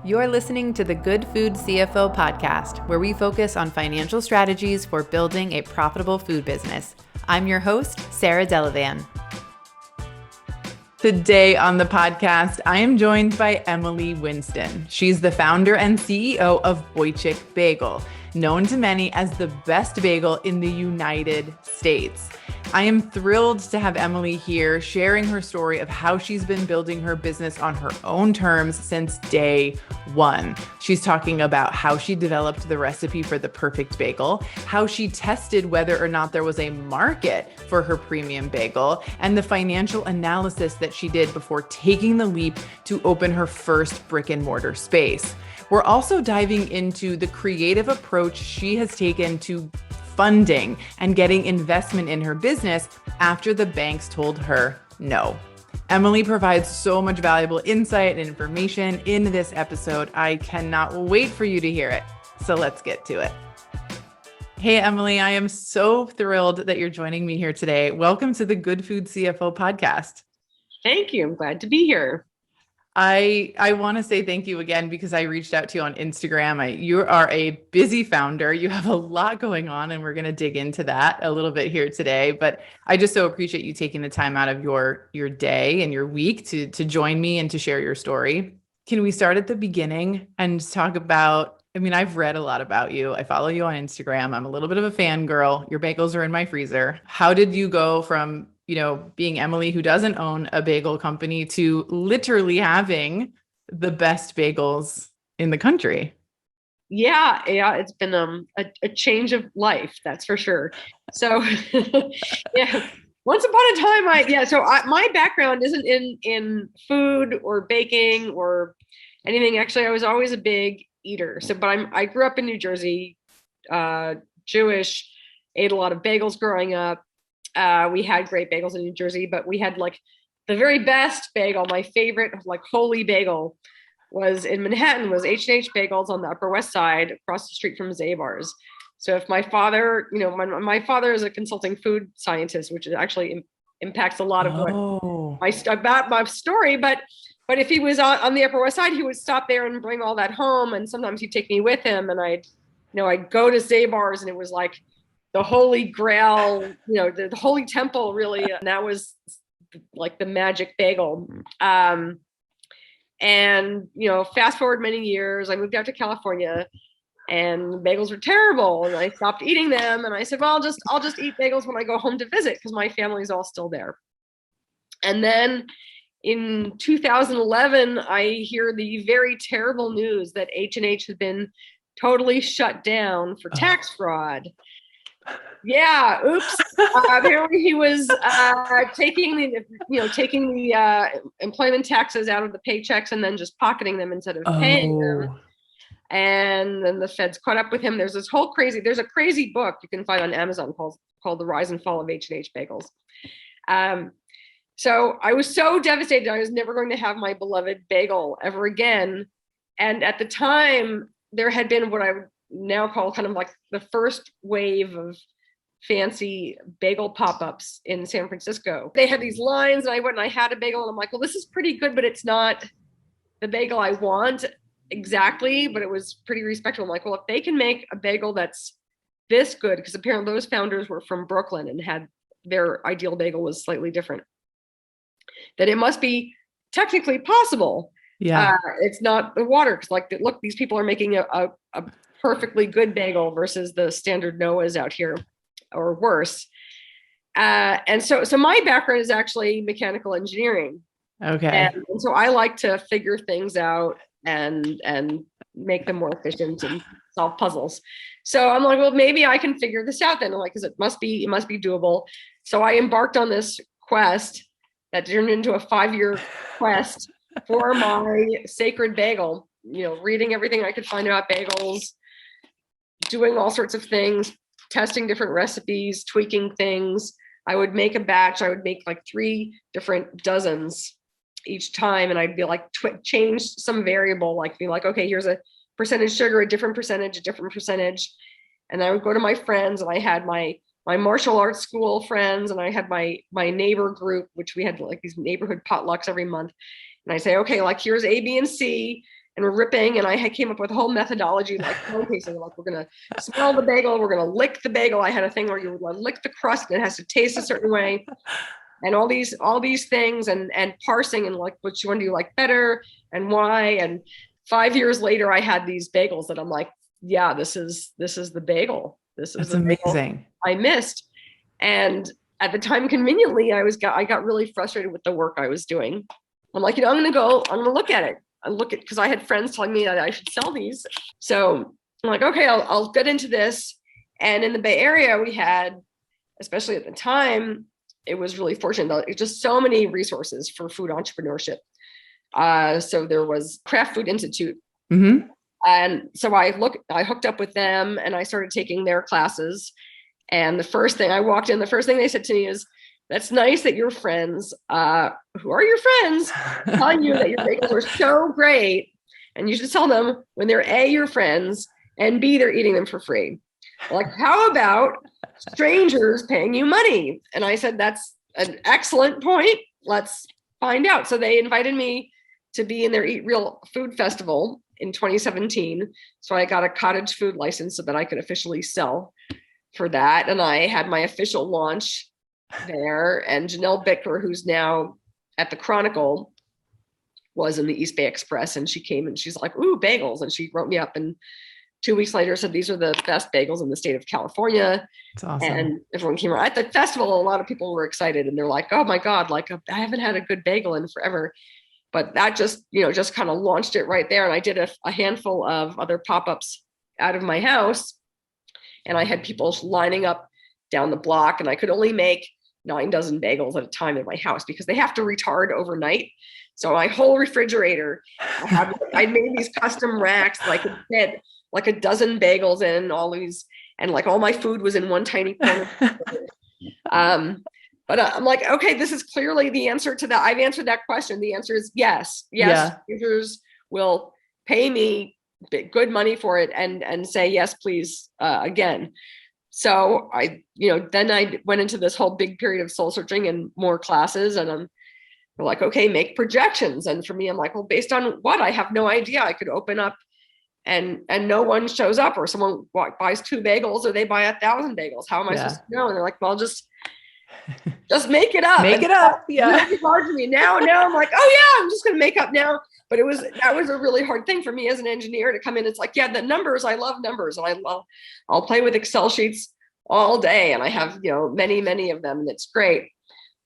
You're listening to the Good Food CFO podcast, where we focus on financial strategies for building a profitable food business. I'm your host, Sarah Delavan. Today on the podcast, I am joined by Emily Winston. She's the founder and CEO of Boichik Bagel, known to many as the best bagel in the United States. I am thrilled to have Emily here sharing her story of how she's been building her business on her own terms since day one. She's talking about how she developed the recipe for the perfect bagel, how she tested whether or not there was a market for her premium bagel, and the financial analysis that she did before taking the leap to open her first brick and mortar space. We're also diving into the creative approach she has taken to funding and getting investment in her business after the banks told her no. Emily provides so much valuable insight and information in this episode. I cannot wait for you to hear it. So let's get to it. Hey, Emily, I am so thrilled that you're joining me here today. Welcome to the Good Food CFO podcast. Thank you. I'm glad to be here. I want to say thank you again because I reached out to you on Instagram. You are a busy founder. You have a lot going on, and we're going to dig into that a little bit here today. But I just so appreciate you taking the time out of your day and your week to join me and to share your story. Can we start at the beginning and talk about, I've read a lot about you. I follow you on Instagram. I'm a little bit of a fangirl. Your bagels are in my freezer. How did you go from being Emily, who doesn't own a bagel company, to literally having the best bagels in the country? Yeah. It's been a change of life, that's for sure. So yeah, once upon a time, my background isn't in food or baking or anything. Actually, I was always a big eater. But I grew up in New Jersey, Jewish, ate a lot of bagels growing up. We had great bagels in New Jersey, but we had like the very best bagel. My favorite, like holy bagel, was in Manhattan. Was H&H Bagels on the Upper West Side, across the street from Zabar's. So if my father, my father is a consulting food scientist, which actually impacts a lot of about my story. But if he was on the Upper West Side, he would stop there and bring all that home, and sometimes he'd take me with him, and I'd go to Zabar's, and it was like the holy grail, the holy temple, really. And that was like the magic bagel. And, fast forward many years, I moved out to California, and the bagels were terrible. And I stopped eating them. And I said, well, I'll just eat bagels when I go home to visit, because my family's all still there. And then in 2011, I hear the very terrible news that H&H has been totally shut down for tax fraud. Yeah. Oops. Apparently he was taking the employment taxes out of the paychecks and then just pocketing them instead of paying them. And then the feds caught up with him. There's a crazy book you can find on Amazon called The Rise and Fall of H&H Bagels. So I was so devastated. I was never going to have my beloved bagel ever again. And at the time, there had been what I would now call kind of like the first wave of fancy bagel pop-ups in San Francisco. They had these lines, and I went and I had a bagel, and I'm like, well, this is pretty good, but it's not the bagel I want exactly, but it was pretty respectable. I'm like, well, if they can make a bagel that's this good, because apparently those founders were from Brooklyn and had their ideal bagel was slightly different, then it must be technically possible. Yeah. It's not the water, because look, these people are making a perfectly good bagel versus the standard Noah's out here, or worse. And so my background is actually mechanical engineering. Okay. And so I like to figure things out and make them more efficient and solve puzzles. So I'm like, well, maybe I can figure this out then. I'm like, because it must be doable. So I embarked on this quest that turned into a 5-year quest for my sacred bagel, reading everything I could find about bagels, doing all sorts of things, testing different recipes, tweaking things. I would make a batch. I would make like 3 different dozens each time. And I'd be like, change some variable, like be like, okay, here's a percentage sugar, a different percentage. And I would go to my friends, and I had my martial arts school friends, and I had my neighbor group, which we had like these neighborhood potlucks every month. And I say, okay, like here's A, B, and C. and we're ripping. And I came up with a whole methodology, like wine tasting, like we're going to smell the bagel. We're going to lick the bagel. I had a thing where you would lick the crust and it has to taste a certain way, and all these things, and parsing, and like, which one do you like better and why? And 5 years later, I had these bagels that I'm like, yeah, this is the bagel. This is amazing. I missed. And at the time, conveniently, I got really frustrated with the work I was doing. I'm like, I'm going to look at it. Because I had friends telling me that I should sell these. So I'm like, okay, I'll get into this. And in the Bay Area, we had, especially at the time, it was really fortunate. It's just so many resources for food entrepreneurship. So there was Craft Food Institute. Mm-hmm. And so I hooked up with them and I started taking their classes. And the first thing they said to me is, that's nice that your friends, who are your friends, telling you that your bagels are so great. And you should tell them when they're A, your friends, and B, they're eating them for free. Like, how about strangers paying you money? And I said, that's an excellent point. Let's find out. So they invited me to be in their Eat Real Food Festival in 2017. So I got a cottage food license so that I could officially sell for that. And I had my official launch there. And Janelle Bickler, who's now at the Chronicle, was in the East Bay Express. And she came and she's like, ooh, bagels. And she wrote me up, and 2 weeks later said, these are the best bagels in the state of California. That's awesome. And everyone came around. At the festival, a lot of people were excited, and they're like, oh my God, like I haven't had a good bagel in forever. But that just kind of launched it right there. And I did a handful of other pop-ups out of my house, and I had people lining up down the block, and I could only make 9 dozen bagels at a time in my house because they have to retard overnight. So my whole refrigerator, I made these custom racks, like it had like a dozen bagels in all these, and like all my food was in one tiny corner. But I'm like, okay, this is clearly the answer to that. I've answered that question. The answer is yes. Users will pay me good money for it and say, yes, please, again. So then I went into this whole big period of soul searching and more classes, and I'm like, okay, make projections. And for me, I'm like, well, based on what? I have no idea. I could open up and no one shows up, or someone buys 2 bagels, or they buy 1,000 bagels. How am I supposed to know? And they're like, well, just make it up. Make it up. Yeah. It's hard for me now. I'm like, oh yeah, I'm just going to make up now. But that was a really hard thing for me as an engineer to come in. It's like, yeah, the numbers, I love numbers, and I'll play with Excel sheets all day. And I have, many, many of them, and it's great.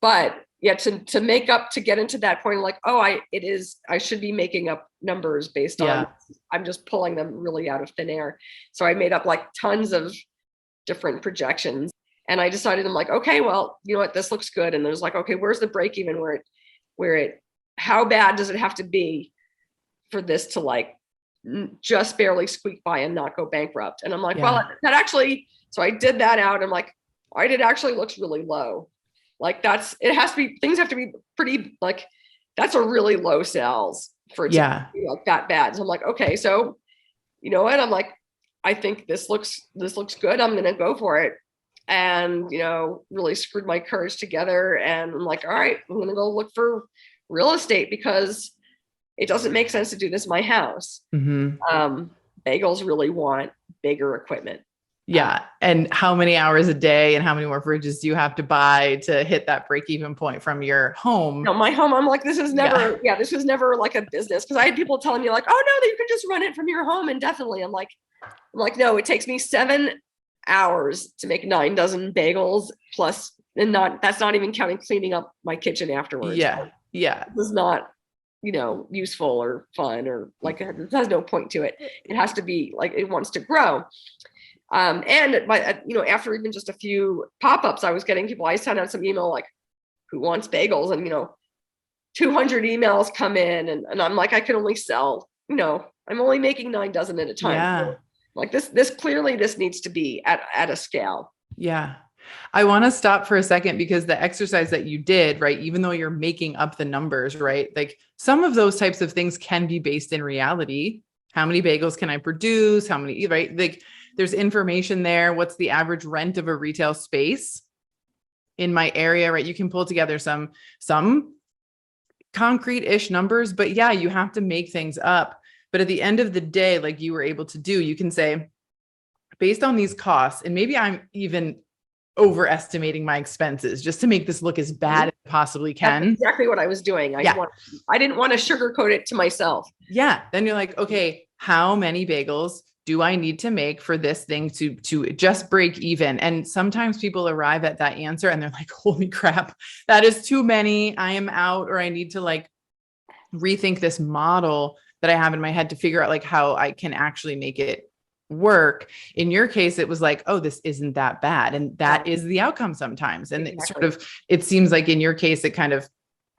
But yeah, to make up, to get into that point, like, oh, I should be making up numbers based on, I'm just pulling them really out of thin air. So I made up like tons of different projections. And I decided, I'm like, okay, well, you know what, this looks good. And there's like, okay, where's the break even how bad does it have to be for this to like just barely squeak by and not go bankrupt? And I'm like, well, that actually, so I did that out. I'm like, all right, it actually looks really low. Like things have to be pretty, like, that's a really low sales for it to be like that bad. So I'm like, okay, so you know what? I'm like, I think this looks good. I'm going to go for it. And, really screwed my courage together. And I'm like, all right, I'm going to go look for real estate because it doesn't make sense to do this in my house. Mm-hmm. Bagels really want bigger equipment. Yeah. And how many hours a day and how many more fridges do you have to buy to hit that break-even point from your home? No, my home, I'm like, this was never like a business. Cause I had people telling me like, oh no, you can just run it from your home indefinitely. I'm like, no, it takes me 7 hours to make 9 dozen bagels plus, and that's not even counting cleaning up my kitchen afterwards. Yeah. This is not, useful or fun, or like, it has no point to it. It has to be like, it wants to grow. And after even just a few pop-ups, I was getting people, I sent out some email like, who wants bagels? And, 200 emails come in, and I'm like, I can only sell, I'm only making 9 dozen at a time. Yeah. Like this clearly this needs to be at a scale. Yeah. I want to stop for a second because the exercise that you did, right, even though you're making up the numbers, right, like some of those types of things can be based in reality. How many bagels can I produce? How many, right? Like there's information there. What's the average rent of a retail space in my area, right? You can pull together some concrete-ish numbers, but yeah, you have to make things up But at the end of the day, like you were able to do, you can say, based on these costs, and maybe I'm even overestimating my expenses just to make this look as bad as it possibly can. That's exactly what I was doing. I didn't want to sugarcoat it to myself. Yeah. Then you're like, okay, how many bagels do I need to make for this thing to just break even? And sometimes people arrive at that answer and they're like, holy crap, that is too many. I am out, or I need to like rethink this model that I have in my head to figure out like how I can actually make it work. In your case, it was like, oh, this isn't that bad. And that is the outcome sometimes. And it sort of, it seems like in your case, it kind of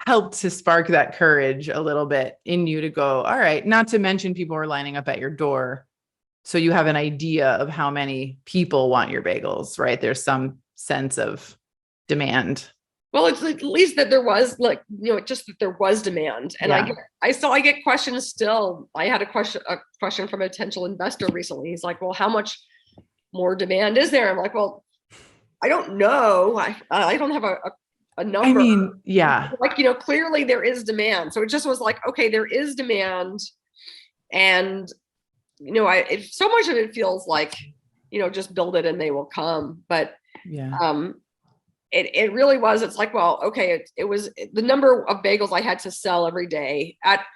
helped to spark that courage a little bit in you to go, all right, not to mention people are lining up at your door. So you have an idea of how many people want your bagels, right? There's some sense of demand. Well, it's at least that there was like, just that there was demand. And I get questions still. I had a question from a potential investor recently. He's like, well, how much more demand is there? I'm like, well, I don't know. I don't have a number. I mean, yeah. Like, clearly there is demand. So it just was like, okay, there is demand. And, so much of it feels like, just build it and they will come. But, it really was. It's like, well, okay, it was the number of bagels I had to sell every day at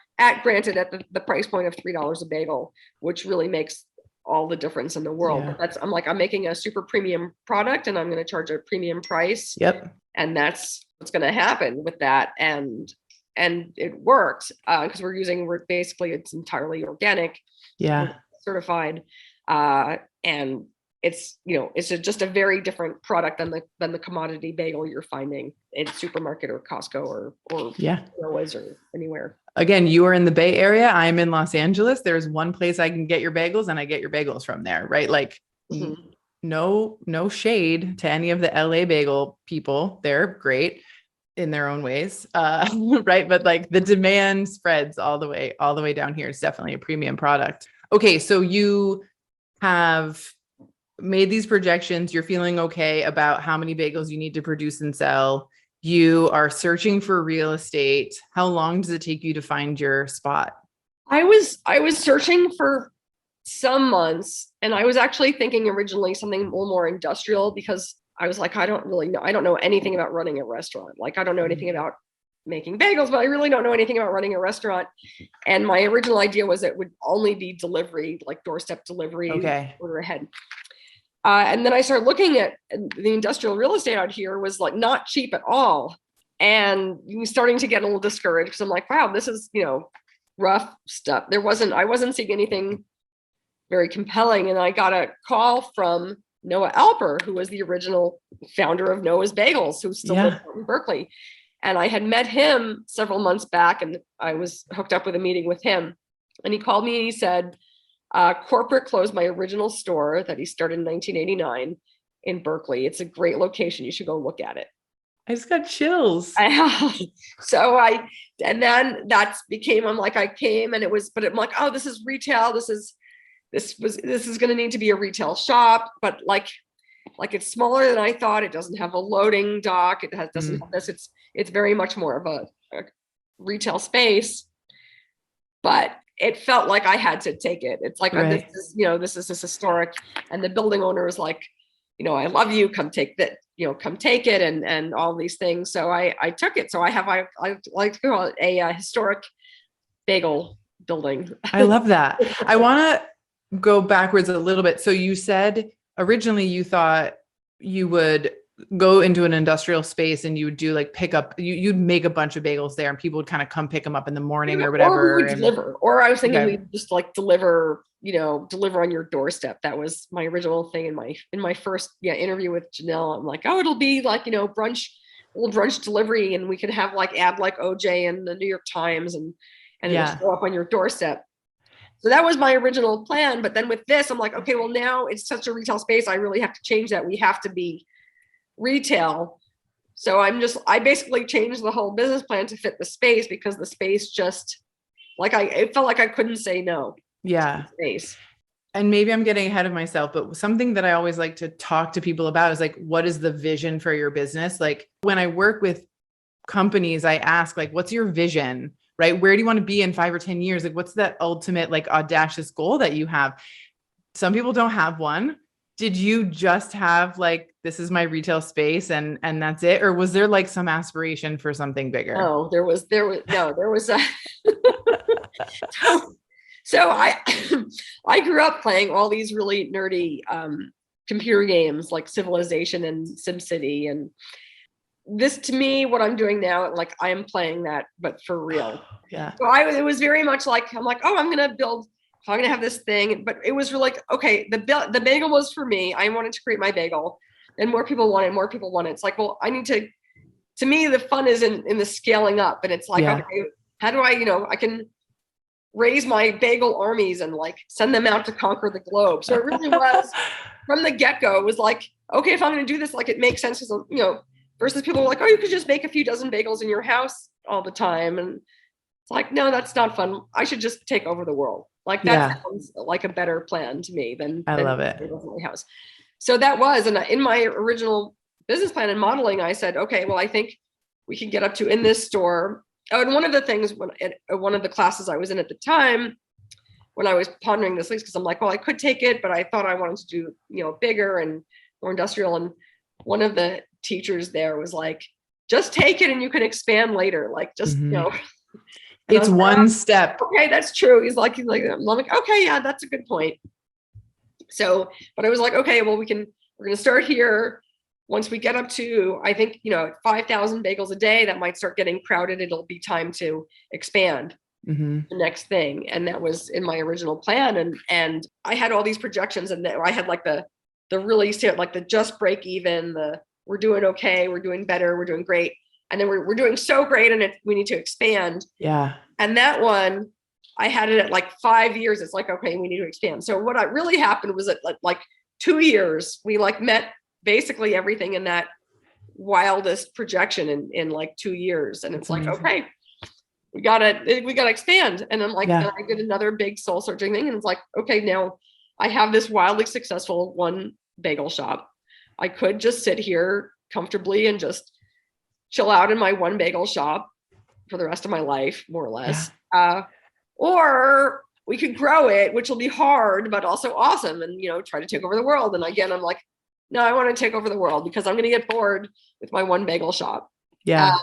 granted at the price point of $3 a bagel, which really makes all the difference in the world. Yeah. But I'm making a super premium product and I'm going to charge a premium price. Yep. And that's what's going to happen with that. And it worked because we're basically, it's entirely organic. Yeah. Certified. And it's, it's just a very different product than the commodity bagel you're finding in supermarket or Costco or Noah's or anywhere. Again, you are in the Bay Area. I'm in Los Angeles. There's one place I can get your bagels and I get your bagels from there, right? Like no shade to any of the LA bagel people. They're great in their own ways. Right. But like the demand spreads all the way down here. It's definitely a premium product. Okay. So you have made these projections. You're feeling okay about how many bagels you need to produce and sell. You are searching for real estate. How long does it take you to find your spot? I was searching for some months, and I was actually thinking originally something a little more industrial because I was like, I don't really know. I don't know anything about running a restaurant. Like I don't know anything about making bagels, but I really don't know anything about running a restaurant. And my original idea was it would only be delivery, like doorstep delivery, order ahead. And then I started looking at the industrial real estate out here was like not cheap at all. And starting to get a little discouraged because I'm like, wow, this is, rough stuff. I wasn't seeing anything very compelling. And I got a call from Noah Alper, who was the original founder of Noah's Bagels, who still lives in Berkeley. And I had met him several months back and I was hooked up with a meeting with him. And he called me and he said, corporate closed my original store that he started in 1989 in Berkeley. It's a great location. You should go look at it. I just got chills. And then that became, I came and but I'm like, oh, this is retail. This is going to need to be a retail shop, but like it's smaller than I thought. It doesn't have a loading dock. Doesn't have this. It's very much more of a retail space, but it felt like I had to take it. It's like, this is historic. And the building owner is like, I love you. Come take that, come take it and all these things. So I took it. So I like to call it a historic bagel building. I love that. I want to go backwards a little bit. So you said originally you thought you would go into an industrial space and you would do like pickup, you'd make a bunch of bagels there and people would kind of come pick them up in the morning or whatever. Or we would deliver. Or I was thinking we'd just like deliver on your doorstep. That was my original thing in my first interview with Janelle. I'm like, oh, it'll be like, brunch delivery and we could have add OJ and the New York Times and it'll show up on your doorstep. So that was my original plan. But then with this, I'm like, okay, well now it's such a retail space. I really have to change that. We have to be retail. So I basically changed the whole business plan to fit the space because the space just it felt like I couldn't say no. Yeah. Space. And maybe I'm getting ahead of myself, but something that I always like to talk to people about is like, what is the vision for your business? Like when I work with companies, I ask what's your vision right? Where do you want to be in 5 or 10 years? Like, what's that ultimate, like, audacious goal that you have? Some people don't have one. Did you just have like, this is my retail space and that's it? Or was there like some aspiration for something bigger? No, there was a, so I grew up playing all these really nerdy, computer games like Civilization and SimCity. And this, to me, what I'm doing now, like I am playing that, but for real. Yeah. So it was very much like, I'm like, oh, I'm going to have this thing, but it was really like, okay, the bagel was for me. I wanted to create my bagel, and more people want it. It's like, well, I need to me, the fun is in the scaling up. And it's like, okay, how do I can raise my bagel armies and like send them out to conquer the globe. So it really was from the get-go, it was like, okay, if I'm going to do this, like it makes sense, because, versus people were like, oh, you could just make a few dozen bagels in your house all the time. And it's like, no, that's not fun. I should just take over the world. Like that sounds like a better plan to me than love it. My house. So that was, and in my original business plan and modeling, I said, okay, well, I think we can get up to in this store. Oh, and one of the things one of the classes I was in at the time, when I was pondering this, because I'm like, well, I could take it, but I thought I wanted to do, bigger and more industrial. And one of the teachers there was like, just take it and you can expand later. Like, just, it's one step. Okay, that's true. He's like, I'm like, okay, yeah, that's a good point. So, but I was like, okay, well, we're going to start here. Once we get up to, I think, 5,000 bagels a day, that might start getting crowded. It'll be time to expand the next thing. And that was in my original plan. And I had all these projections, and I had like the really, like the just break even, we're doing okay, we're doing better, we're doing great. And then we're doing so great, and we need to expand. Yeah. And that one, I had it at like 5 years. It's like, okay, we need to expand. So what really happened was that like 2 years, we like met basically everything in that wildest projection in like 2 years. And it's like, okay, we gotta expand. And I'm like, and I did another big soul searching thing. And it's like, okay, now I have this wildly successful one bagel shop. I could just sit here comfortably and just chill out in my one bagel shop for the rest of my life, more or less. Or we could grow it, which will be hard, but also awesome, and, try to take over the world. And again, I'm like, no, I want to take over the world because I'm going to get bored with my one bagel shop. Yeah.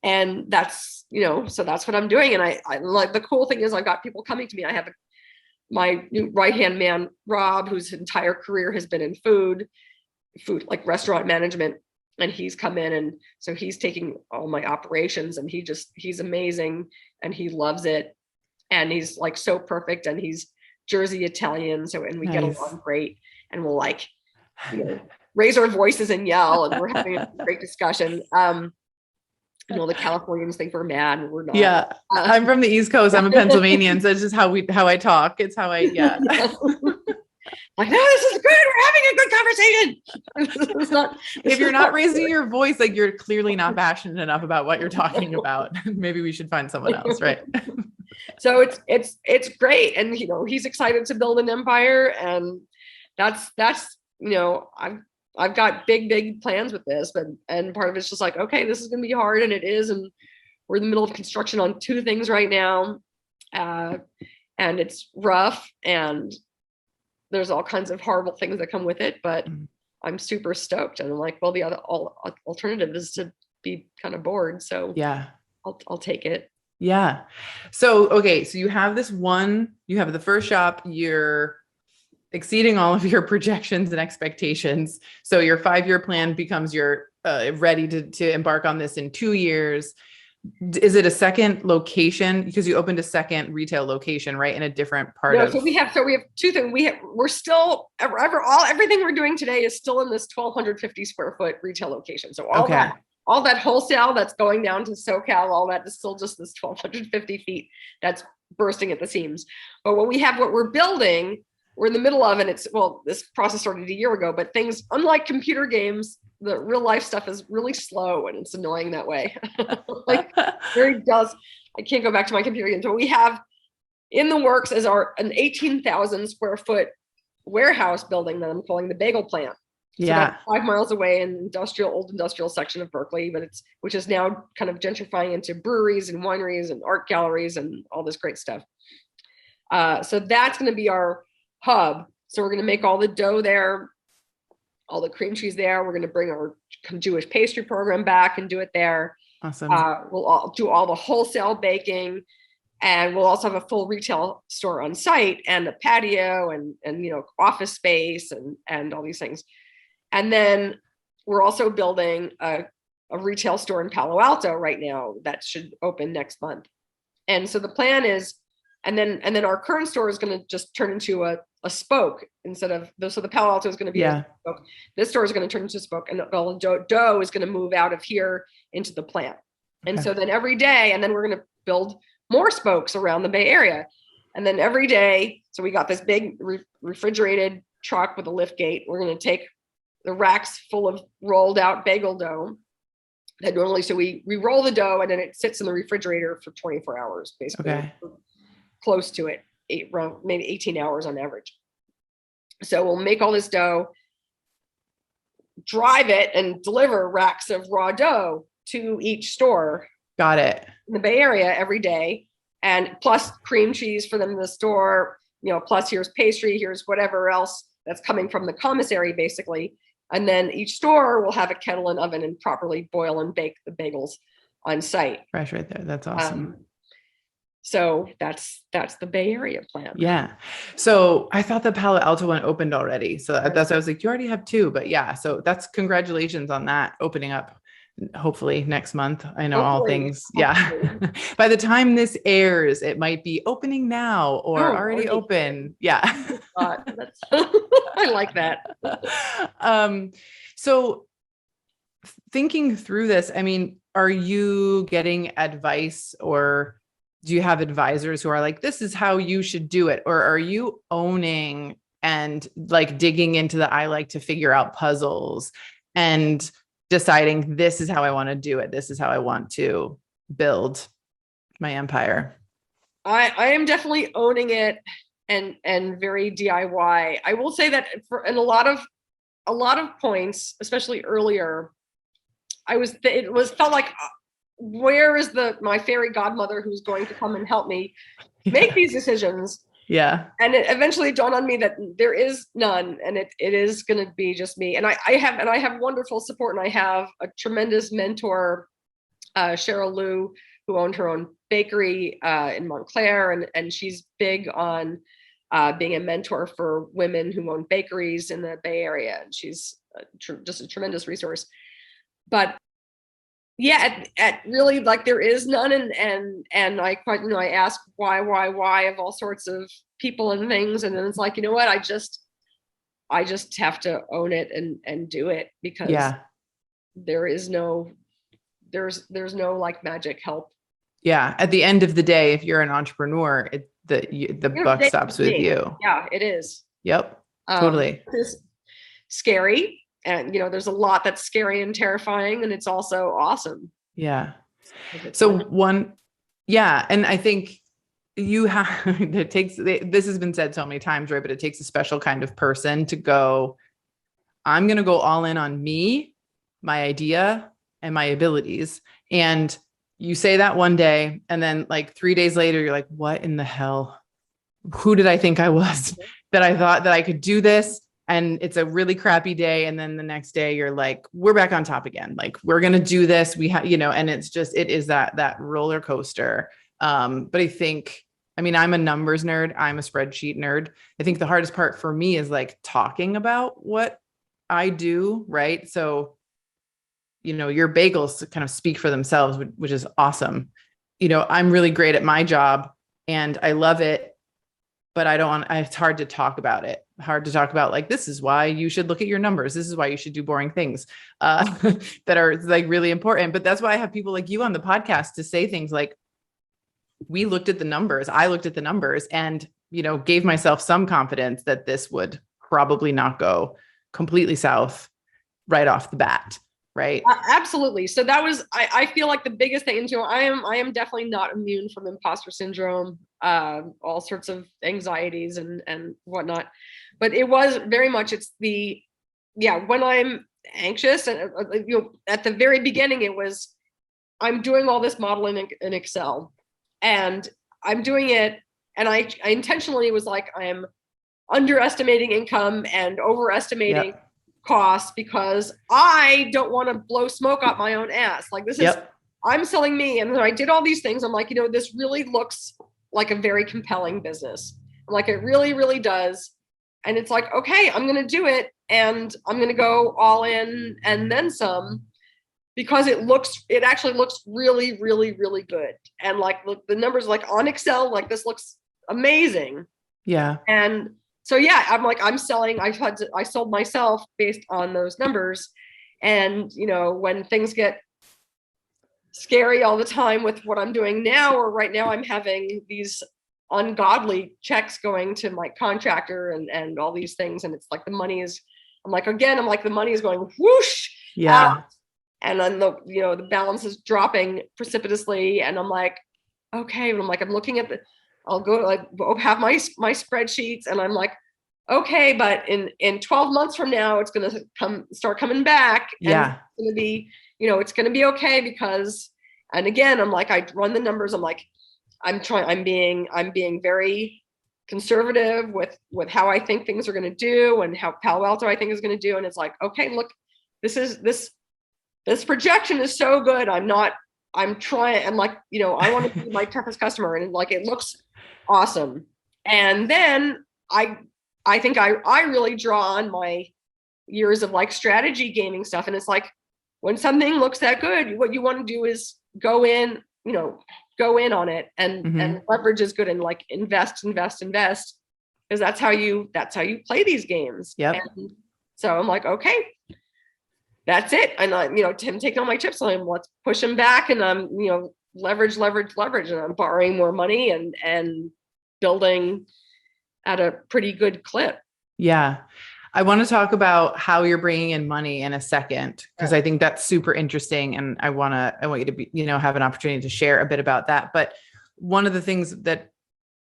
And that's, so that's what I'm doing. And I like, the cool thing is I've got people coming to me. I have my new right-hand man, Rob, whose entire career has been in food, like restaurant management. And he's come in, and so he's taking all my operations, and he's amazing, and he loves it. And he's like so perfect, and he's Jersey Italian. So, and we get along great, and we'll like, raise our voices and yell, and we're having a great discussion. The Californians think we're mad, and we're not. Yeah. I'm from the East Coast. I'm a Pennsylvanian. So it's just how I talk. It's how like, no, this is good. We're having a good conversation. If you're not raising your voice, like you're clearly not passionate enough about what you're talking about. Maybe we should find someone else, right? So it's great. And, he's excited to build an empire. And that's, I've got big plans with this, and part of it's just like, okay, this is going to be hard. And it is. And we're in the middle of construction on 2 things right now. And it's rough, and there's all kinds of horrible things that come with it, but I'm super stoked. And I'm like, well, the other alternative is to be kind of bored. So yeah, I'll take it. Yeah. So, okay. So you have you have the first shop, you're exceeding all of your projections and expectations. So your 5-year plan becomes you're ready to embark on this in 2 years. Is it a second location? Because you opened a second retail location, right? In a different part of. So we have 2 things. We're still everything we're doing today is still in this 1,250 square foot retail location. So all that wholesale that's going down to SoCal, all that is still just this 1,250 feet that's bursting at the seams. But what we're building, we're in the middle of, and this process started a year ago, but things, unlike computer games, the real life stuff is really slow, and it's annoying that way. Like very does. I can't go back to my computer games. But we have in the works is an 18,000 square foot warehouse building that I'm calling the Bagel Plant. So that's Yeah. 5 miles away in old industrial section of Berkeley, which is now kind of gentrifying into breweries and wineries and art galleries and all this great stuff. So that's going to be our hub. So we're going to make all the dough there, all the cream cheese there. We're going to bring our Jewish pastry program back and do it there. Awesome. We'll do all the wholesale baking, and we'll also have a full retail store on site and a patio and office space and all these things. And then we're also building a retail store in Palo Alto right now that should open next month. And so the plan is, and then our current store is going to just turn into a spoke instead of so the Palo Alto is going to be a spoke. This store is going to turn into a spoke, and all the dough is going to move out of here into the plant. And so then every day, and then we're going to build more spokes around the Bay Area. And then every day, so we got this big refrigerated truck with a lift gate. We're going to take the racks full of rolled out bagel dough that normally, so we roll the dough and then it sits in the refrigerator for 24 hours, basically, close to it, maybe 18 hours on average. So we'll make all this dough, drive it, and deliver racks of raw dough to each store. Got it. In the Bay Area every day, and plus cream cheese for them in the store, plus here's pastry, here's whatever else that's coming from the commissary, basically. And then each store will have a kettle and oven and properly boil and bake the bagels on site. Fresh right there. That's awesome. So that's the Bay Area plan. Yeah. So I thought the Palo Alto one opened already. So that's why I was like, you already have two, but yeah. So that's congratulations on that opening up. Hopefully next month. I know all things. Yeah. By the time this airs, it might be opening now or already open. Yeah. I like that. So thinking through this, I mean, are you getting advice, or do you have advisors who are like, this is how you should do it? Or are you owning and like digging into I like to figure out puzzles and deciding this is how I want to do it. This is how I want to build my empire. I am definitely owning it and very DIY. I will say that in a lot of points, especially earlier, felt like, where is my fairy godmother who's going to come and help me make these decisions? Yeah. And it eventually dawned on me that there is none, and it is going to be just me. And I have wonderful support, and I have a tremendous mentor, Cheryl Liu, who owned her own bakery in Montclair, and she's big on being a mentor for women who own bakeries in the Bay Area, and she's just a tremendous resource. But yeah, at really, like, there is none, and I quite, I ask why of all sorts of people and things, and then it's like, what, I just have to own it and do it, because there's no like magic help. Yeah. At the end of the day, if you're an entrepreneur, the buck stops with you. Yeah, it is. Yep. Totally. It's scary. And, there's a lot that's scary and terrifying, and it's also awesome. Yeah. So and I think this has been said so many times, right? But it takes a special kind of person to go, I'm going to go all in on me, my idea, and my abilities. And you say that one day, and then like 3 days later, you're like, what in the hell? Who did I think I was that I thought that I could do this? And it's a really crappy day. And then the next day you're like, we're back on top again. Like, we're going to do this. We have, and it is that roller coaster. But I think, I'm a numbers nerd. I'm a spreadsheet nerd. I think the hardest part for me is like talking about what I do. Right. So, your bagels kind of speak for themselves, which is awesome. I'm really great at my job and I love it, but it's hard to talk about it. Hard to talk about, like, this is why you should look at your numbers. This is why you should do boring things that are like really important. But that's why I have people like you on the podcast to say things like, I looked at the numbers and, gave myself some confidence that this would probably not go completely south right off the bat. Right. Absolutely. So that was, I feel like the biggest thing, I am definitely not immune from imposter syndrome, all sorts of anxieties and whatnot, but it was very much, it's the when I'm anxious, and at the very beginning, it was, I'm doing all this modeling in Excel, and I'm doing it. And I intentionally was like, I'm underestimating income and overestimating costs because I don't want to blow smoke up my own ass. Like this is, I'm selling me. And then I did all these things. I'm like, this really looks like a very compelling business. I'm like, it really, really does. And it's like, okay, I'm going to do it. And I'm going to go all in and then some, because it actually looks really, really, really good. And like the numbers like on Excel, like this looks amazing. Yeah. And so, I'm like, I'm selling, I sold myself based on those numbers. And, when things get scary all the time with what I'm doing now, or right now I'm having these ungodly checks going to my contractor and all these things. And it's like, the money is going whoosh. Yeah. And then the balance is dropping precipitously. And I'm like, okay. And I'm looking at I'll go have my spreadsheets, and I'm like, okay, but in 12 months from now, it's going to start coming back. Yeah. And it's going to be, it's going to be okay because, and again, I'm like, I run the numbers. I'm like, I'm being very conservative with how I think things are going to do and how Palo Alto I think is going to do. And it's like, okay, look, this projection is so good. I'm trying, I'm like, I want to be my toughest customer. And like, it looks awesome. And then I think I really draw on my years of like strategy gaming stuff. And it's like, when something looks that good, what you want to do is go in on it and leverage is good, and like invest. Because that's how you play these games. Yep. And so I'm like, okay, that's it. And Tim taking all my chips on him, let's push him back. And I'm, leverage. And I'm borrowing more money and building at a pretty good clip. Yeah. I want to talk about how you're bringing in money in a second, because I think that's super interesting. And I want you to be, have an opportunity to share a bit about that. But one of the things that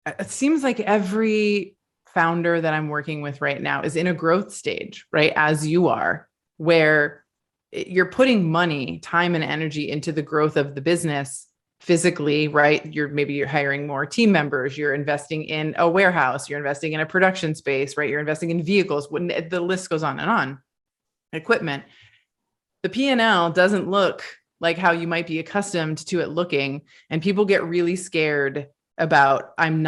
it seems like every founder that I'm working with right now is in a growth stage, right? As you are, where you're putting money, time, and energy into the growth of the business physically, right? You're hiring more team members, you're investing in a warehouse, you're investing in a production space, right? You're investing in vehicles, when the list goes on and on, equipment. The P&L doesn't look like how you might be accustomed to it looking. And people get really scared about, I'm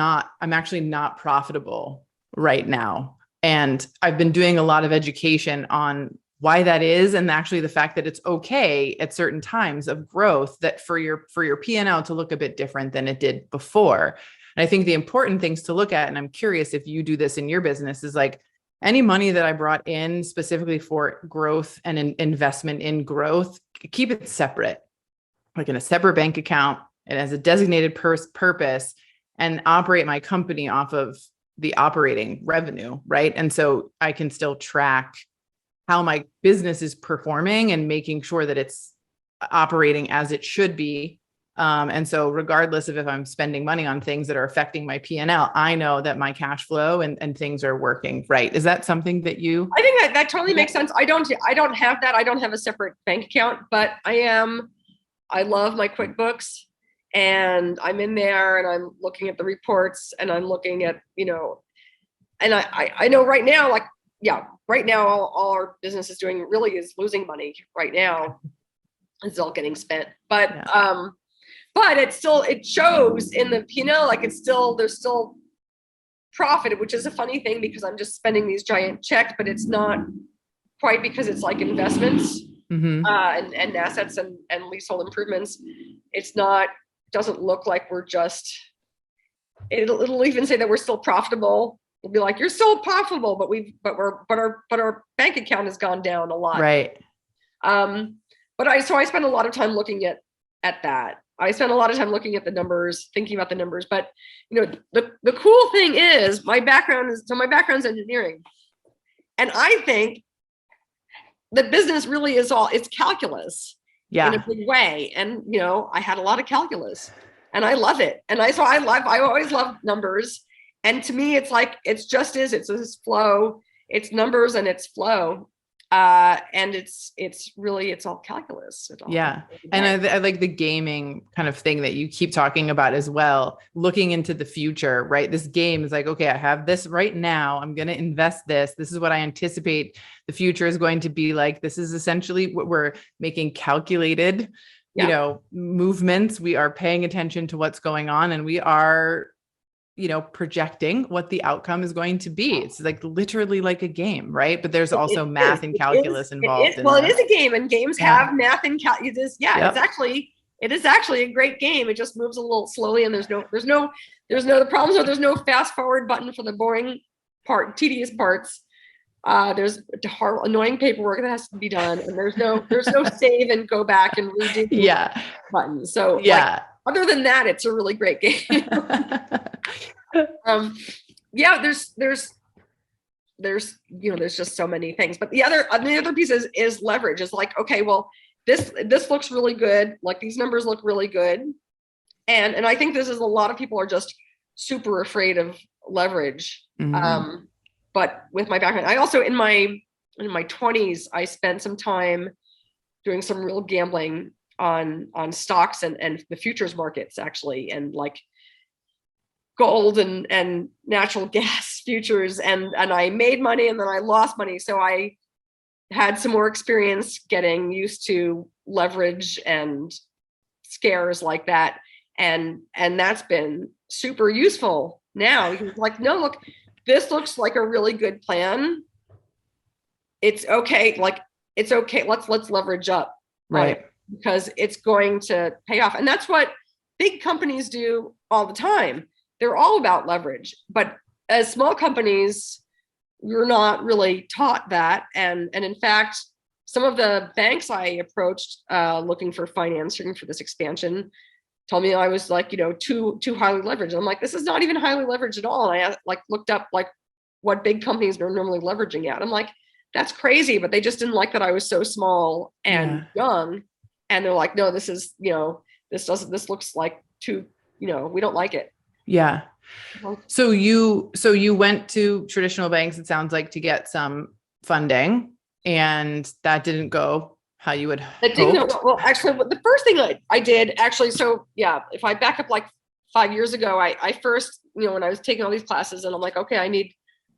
actually not profitable right now. And I've been doing a lot of education on why that is. And actually the fact that it's okay at certain times of growth that for your P&L to look a bit different than it did before. And I think the important things to look at, and I'm curious if you do this in your business, is like any money that I brought in specifically for growth and investment in growth, keep it separate, like in a separate bank account. It has a designated purpose, and operate my company off of the operating revenue, right? And so I can still track how my business is performing and making sure that it's operating as it should be. And so regardless of if I'm spending money on things that are affecting my P&L, I know that my cash flow and things are working right. Is that something that you? I think that totally makes sense. I don't have that. I don't have a separate bank account, but I love my QuickBooks, and I'm in there and I'm looking at the reports, and I'm looking at, and I know right now, like, right now, all our business is doing really is losing money right now. It's all getting spent, but it shows in the P&L, like there's still profit, which is a funny thing because I'm just spending these giant checks, but it's not quite, because it's like investments and assets and leasehold improvements. Doesn't look like we're just, it'll even say that we're still profitable. We'll be like, you're still profitable, but our bank account has gone down a lot. Right. But I spend a lot of time looking at that. I spend a lot of time looking at the numbers, thinking about the numbers. But the cool thing is my background's engineering, and I think the business really is it's calculus in a big way. And I had a lot of calculus, and I love it. And I always love numbers. And to me, it's like, it's this flow, it's numbers and it's flow. And it's all calculus. Yeah. And I like the gaming kind of thing that you keep talking about as well, looking into the future, right? This game is like, okay, I have this right now. I'm going to invest this. This is what I anticipate the future is going to be like. This is essentially what we're making calculated, movements. We are paying attention to what's going on, and we are, projecting what the outcome is going to be. It's like literally like a game, right? But there's also math and calculus involved. It is a game, and games have math and calculus. Yep. It is actually a great game. It just moves a little slowly, and the problems are there's no fast forward button for the boring tedious parts. There's annoying paperwork that has to be done, and there's no save and go back and redo buttons. So other than that, it's a really great game. There's just so many things. But the other piece is leverage. Is like, okay, well, this looks really good. Like, these numbers look really good. And I think this is a lot of people are just super afraid of leverage. Mm-hmm. But with my background, I also in my 20s, I spent some time doing some real gambling on stocks and the futures markets, actually, and like gold and natural gas futures, and I made money and then I lost money. So I had some more experience getting used to leverage and scares like that, and that's been super useful now. Like, no, look, this looks like a really good plan. It's okay. Like, it's okay. Let's leverage up, right? Because it's going to pay off. And that's what big companies do all the time. They're all about leverage. But as small companies, you're not really taught that. And in fact, some of the banks I approached looking for financing for this expansion told me I was like, too highly leveraged. I'm like, this is not even highly leveraged at all. And I looked up like what big companies are normally leveraging at. I'm like, that's crazy. But they just didn't like that I was so small and young. And they're like, no, this is, this looks like too, we don't like it. Yeah. So you went to traditional banks, it sounds like, to get some funding, and that didn't go how you would hope. Well, actually, the first thing I did actually, if I back up like 5 years ago, I first, when I was taking all these classes, and I'm like, okay, I need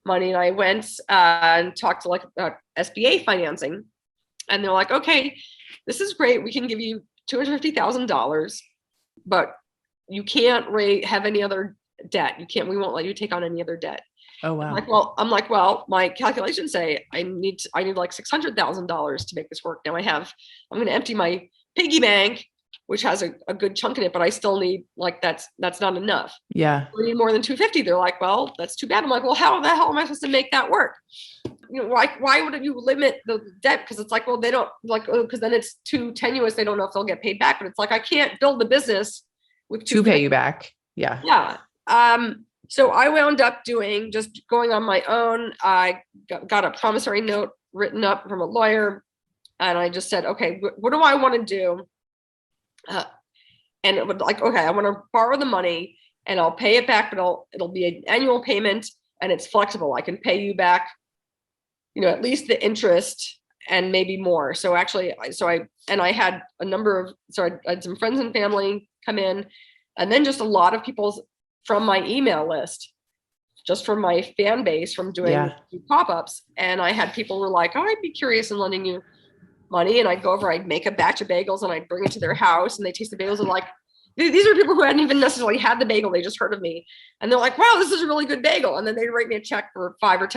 money. And I went and talked to about Sba Financing, and they're like, okay, this is great. We can give you $250,000, but you can't have any other debt. We won't let you take on any other debt. Oh, wow. I'm like, well, my calculations say I need like $600,000 to make this work. Now I'm going to empty my piggy bank, which has a good chunk in it, but I still need, like, that's not enough. Yeah. I need more than 250. They're like, well, that's too bad. I'm like, well, how the hell am I supposed to make that work? Why wouldn't you limit the debt? Because it's like, well, they don't because then it's too tenuous. They don't know if they'll get paid back, but it's like, I can't build the business with to pay you back. Yeah. Yeah. So I wound up going on my own. I got a promissory note written up from a lawyer, and I just said, okay, what do I want to do? And it would like, okay, I want to borrow the money and I'll pay it back, but it'll be an annual payment, and it's flexible. I can pay you back, at least the interest and maybe more. So actually, I had I had some friends and family come in, and then just a lot of people from my email list, just from my fan base from doing pop-ups. And I had people who were like, oh, I'd be curious in lending you money. And I'd go over, I'd make a batch of bagels and I'd bring it to their house, and they taste the bagels, and like, these are people who hadn't even necessarily had the bagel. They just heard of me. And they're like, wow, this is a really good bagel. And then they'd write me a check for $5,000 or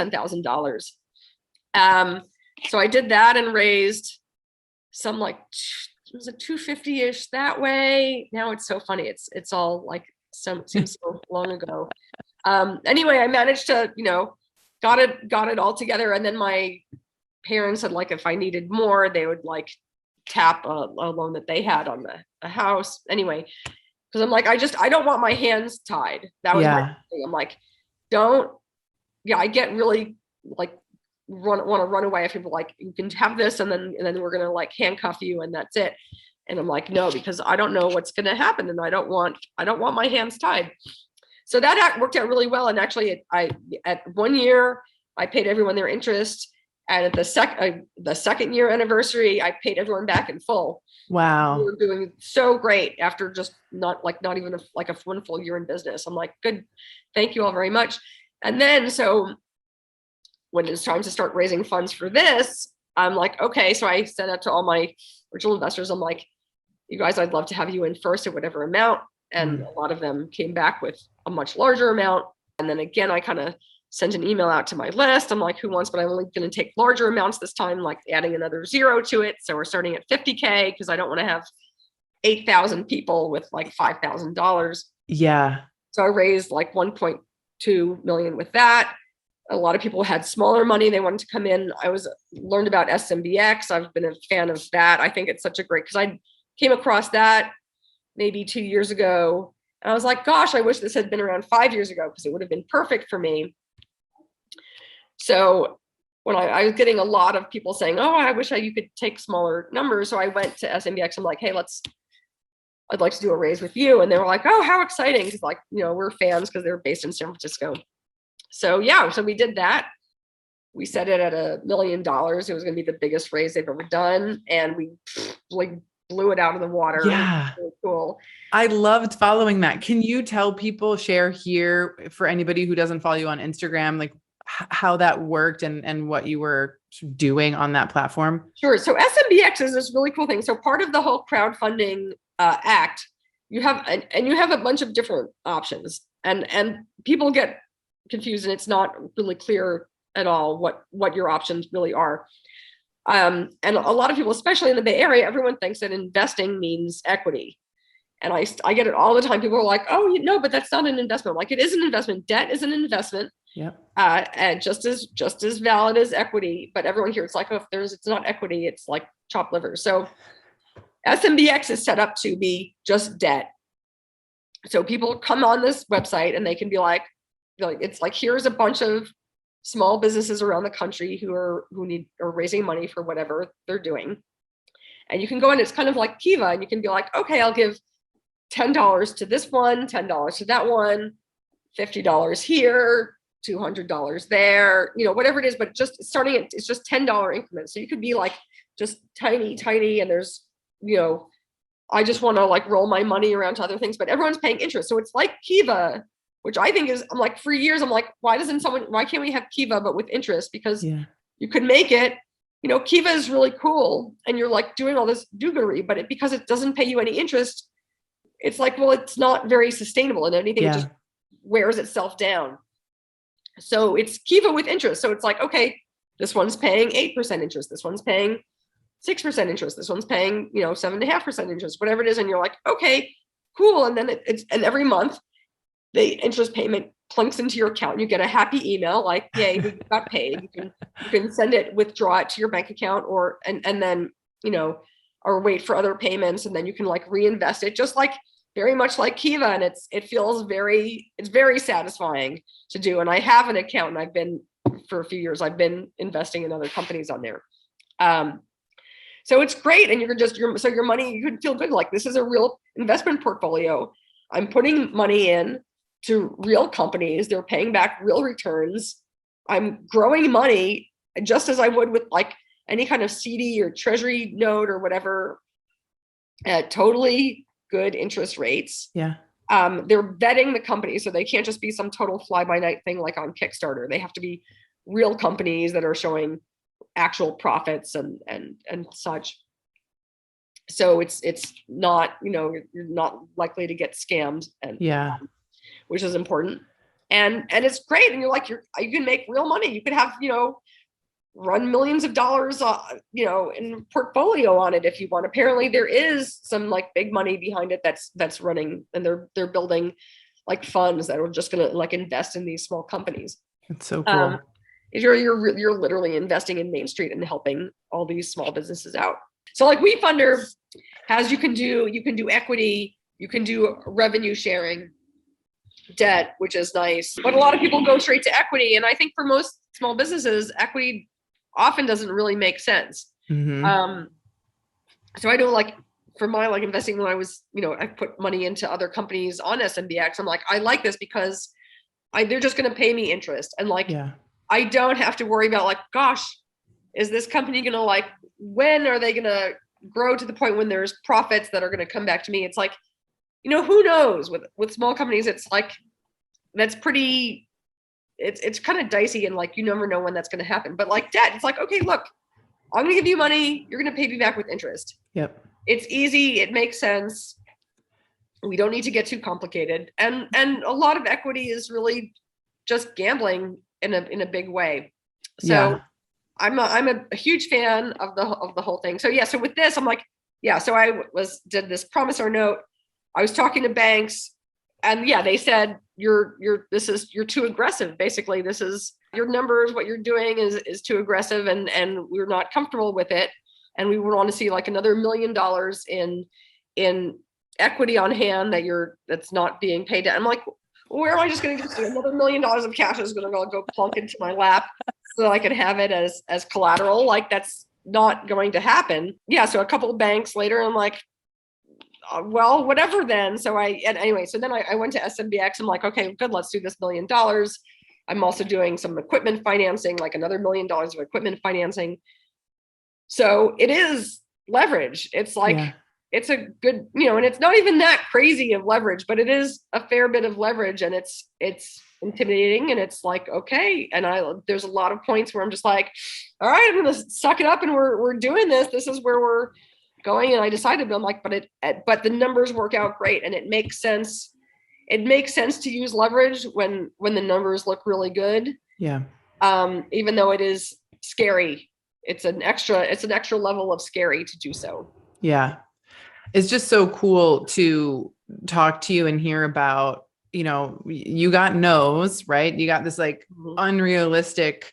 $10,000. So I did that and raised some, like, it was a 250-ish that way. Now it's so funny. It's all like, seems so long ago. Anyway, I managed to, got it all together. And then my parents said, like, if I needed more, they would like tap a loan that they had on the house. Anyway, because I'm like, I don't want my hands tied. That was my thing. I'm like, I get really like want to run away if people like, you can have this and then we're going to like handcuff you and that's it. And I'm like, no, because I don't know what's going to happen, and I don't want my hands tied. So that worked out really well. And actually, at 1 year, I paid everyone their interest, And at the second year anniversary, I paid everyone back in full. Wow. We were doing so great after just not even a one full year in business. I'm like, good. Thank you all very much. And then, so when it's time to start raising funds for this, I'm like, okay. So I sent out to all my original investors. I'm like, you guys, I'd love to have you in first at whatever amount. And a lot of them came back with a much larger amount. And then again, I kind of sent an email out to my list. I'm like, who wants, but I'm only going to take larger amounts this time, like adding another 0 to it. So we're starting at 50K because I don't want to have 8,000 people with like $5,000. Yeah. So I raised like 1.2 million with that. A lot of people had smaller money. They wanted to come in. Learned about SMBX. I've been a fan of that. I think it's such a great, because I came across that maybe 2 years ago. And I was like, gosh, I wish this had been around 5 years ago because it would have been perfect for me. So when I was getting a lot of people saying, oh, I wish you could take smaller numbers. So I went to SMBX. I'm like, hey, I'd like to do a raise with you. And they were like, oh, how exciting. Because like, we're fans because they're based in San Francisco. So yeah, so we did that. We set it at $1 million. It was going to be the biggest raise they've ever done. And we like blew it out of the water. Yeah. Really cool. I loved following that. Can you tell people, share here for anybody who doesn't follow you on Instagram, like how that worked and what you were doing on that platform? Sure. So SMBX is this really cool thing. So part of the whole crowdfunding act, you have a bunch of different options, and people get confused, and it's not really clear at all what your options really are. And a lot of people, especially in the Bay Area, everyone thinks that investing means equity. And I get it all the time. People are like, oh, but that's not an investment. I'm like, it is an investment. Debt is an investment. Yep. And just as valid as equity. But everyone here, it's like, oh, it's not equity, it's like chopped liver. So SMBX is set up to be just debt. So people come on this website and they can be like, it's like, here's a bunch of small businesses around the country who are raising money for whatever they're doing. And you can go in, it's kind of like Kiva, and you can be like, okay, I'll give $10 to this one, $10 to that one, $50 here, $200 there, whatever it is, but just starting it, it's just $10 increments. So you could be like just tiny, and there's, I just want to like roll my money around to other things, but everyone's paying interest. So it's like Kiva, which I think is, I'm like, for years, I'm like, why can't we have Kiva, but with interest? Because you could make it, Kiva is really cool, and you're like doing all this do-goodery, but because it doesn't pay you any interest, it's like, well, it's not very sustainable, and anything just wears itself down. So it's Kiva with interest. So it's like, okay, this one's paying 8% interest. This one's paying 6% interest. This one's paying, 7.5% interest, whatever it is. And you're like, okay, cool. And then and every month the interest payment plunks into your account, and you get a happy email like, yay, we got paid. You can send it, withdraw it to your bank account, and then, or wait for other payments. And then you can like reinvest it, just like very much like Kiva. And it feels it's very satisfying to do. And I have an account, and for a few years, I've been investing in other companies on there. So it's great. And so your money, you can feel good. Like, this is a real investment portfolio. I'm putting money in to real companies. They're paying back real returns. I'm growing money just as I would with like any kind of CD or treasury note or whatever, at totally good interest rates. Yeah. They're vetting the company, so they can't just be some total fly-by-night thing like on Kickstarter. They have to be real companies that are showing actual profits and such. So it's not, you're not likely to get scammed, and which is important. And it's great. And you're like, you can make real money. You could have, run millions of dollars, in portfolio on it if you want. Apparently there is some like big money behind it that's running, and they're building like funds that are just going to like invest in these small companies. It's so cool. You're literally investing in Main Street and helping all these small businesses out. So like WeFunder you can do equity, you can do revenue sharing, debt, which is nice. But a lot of people go straight to equity. And I think for most small businesses, equity often doesn't really make sense. Mm-hmm. So I don't like, for my like investing, when I was, I put money into other companies on SMBX, I'm like, I like this because they're just going to pay me interest. And like, I don't have to worry about like, gosh, Is this company going to like, when are they going to grow to the point when there's profits that are going to come back to me? It's like, who knows with small companies, it's like, that's pretty, it's kind of dicey and like, you never know when that's going to happen. But like debt, it's like, okay, look, I'm going to give you money. You're going to pay me back with interest. Yep. It's easy. It makes sense. We don't need to get too complicated. And a lot of equity is really just gambling in a big way. So yeah. I'm a huge fan of the whole thing. So yeah, so with this, I'm like, yeah, so I did this promissory note. I was talking to banks, and yeah, they said you're too aggressive. Basically, this is your numbers, what you're doing is too aggressive, and we're not comfortable with it. And we would want to see like another $1 million in equity on hand that's not being paid down. I'm like, where am I just going to get another $1 million of cash is going to go plunk into my lap so that I can have it as collateral? Like, that's not going to happen. Yeah. So a couple of banks later, I'm like, well, whatever then. So anyway, so then I went to SMBX. I'm like, okay, good. Let's do this $1 million. I'm also doing some equipment financing, like another $1 million of equipment financing. So it is leverage. It's like, it's a good, and it's not even that crazy of leverage, but it is a fair bit of leverage, and it's intimidating, and it's like, okay. And there's a lot of points where I'm just like, all right, I'm going to suck it up, and we're doing this. This is where we're going. And I decided, but I'm like, but the numbers work out great, and it makes sense. It makes sense to use leverage when the numbers look really good. Yeah. Even though it is scary, it's an extra level of scary to do so. Yeah. It's just so cool to talk to you and hear about, you got no's, right? You got this like unrealistic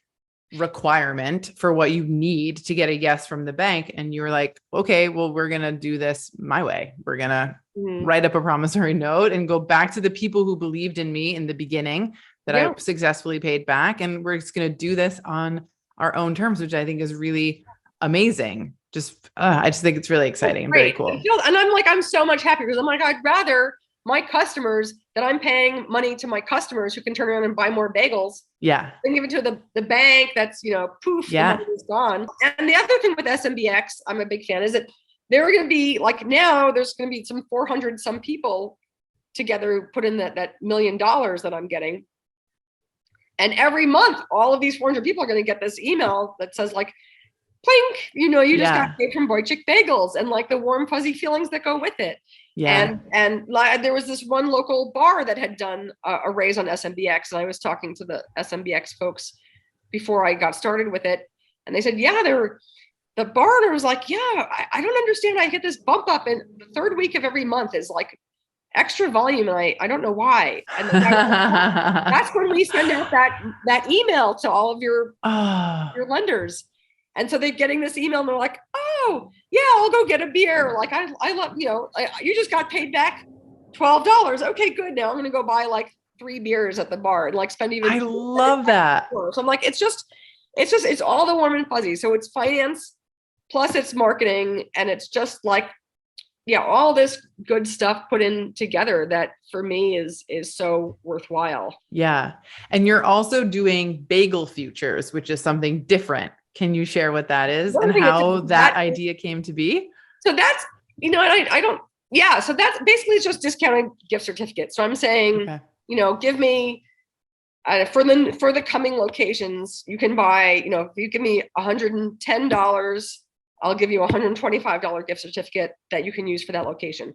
requirement for what you need to get a yes from the bank. And you were like, okay, well, we're going to do this my way. We're going to write up a promissory note and go back to the people who believed in me in the beginning that I successfully paid back. And we're just going to do this on our own terms, which I think is really amazing. I just think it's really exciting and very cool. And I'm like, I'm so much happier because I'm like, I'd rather my customers, that I'm paying money to my customers who can turn around and buy more bagels. Yeah. Then give it to the bank that's, poof, the money is gone. And the other thing with SMBX, I'm a big fan, is that they're going to be like, now there's going to be some 400 some people together who put in that $1 million that I'm getting. And every month, all of these 400 people are going to get this email that says like, plink, you just got paid from Boichik Bagels, and like the warm fuzzy feelings that go with it. Yeah. And there was this one local bar that had done a raise on SMBX, and I was talking to the SMBX folks before I got started with it, and they said, the bar owner was like, I don't understand. I get this bump up, and the third week of every month is like extra volume, and I don't know why. And that's when we send out that email to all of your lenders. And so they're getting this email, and they're like, oh, yeah, I'll go get a beer. Like, I love, you just got paid back $12. Okay, good. Now I'm going to go buy like 3 beers at the bar and like spend even. I love that. So I'm like, it's all the warm and fuzzy. So it's finance plus it's marketing. And it's just like, all this good stuff put in together that for me is so worthwhile. Yeah. And you're also doing Bagel Futures, which is something different. Can you share what that is and how that idea came to be? So that's, I don't, so that's basically it's just discounted gift certificates. So I'm saying, give me, for the coming locations, you can buy, if you give me $110, I'll give you a $125 gift certificate that you can use for that location.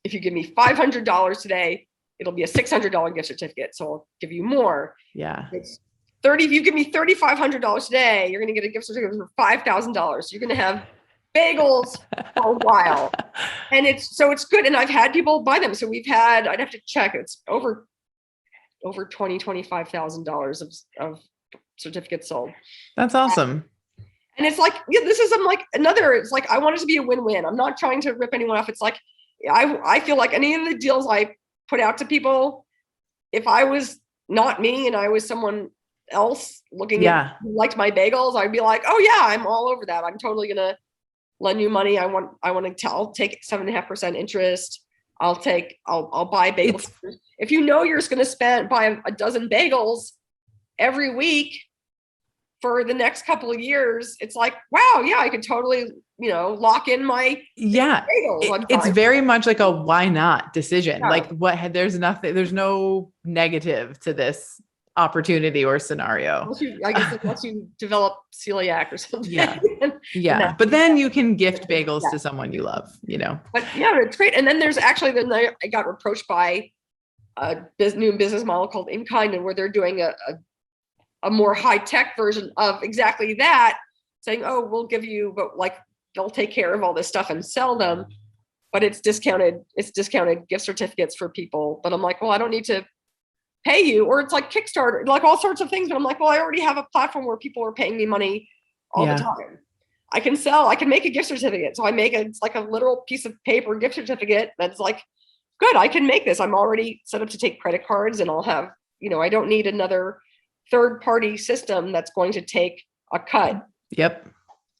If you give me $500 today, it'll be a $600 gift certificate. So I'll give you more. Yeah. It's if you give me $3,500 today, you're going to get a gift certificate for $5,000. So you're going to have bagels for a while. And it's good. And I've had people buy them. So I'd have to check, it's over $25,000 of certificates sold. That's awesome. And it's like, it's like, I want it to be a win-win. I'm not trying to rip anyone off. It's like, I feel like any of the deals I put out to people, if I was not me and I was someone else looking at who liked my bagels, I'd be like, oh yeah, I'm all over that. I'm totally going to lend you money. I'll take 7.5% interest. I'll buy bagels. If you're just going to buy a dozen bagels every week for the next couple of years, it's like, wow, yeah, I could totally, lock in my bagels. It's very much like a why not decision. Yeah. Like there's no negative to this opportunity or scenario. Unless you develop celiac or something. Yeah. But then you can gift bagels to someone you love, But yeah, it's great. And then I got approached by a new business model called In Kind, and where they're doing a more high-tech version of exactly that, saying, oh, we'll give you, but like they'll take care of all this stuff and sell them, but it's discounted gift certificates for people. But I'm like, well, I don't need to pay you. Or it's like Kickstarter, like all sorts of things. But I'm like, well, I already have a platform where people are paying me money all the time. I can make a gift certificate. So it's like a literal piece of paper gift certificate that's like, good, I can make this. I'm already set up to take credit cards, and I'll have, I don't need another third-party system that's going to take a cut. Yep.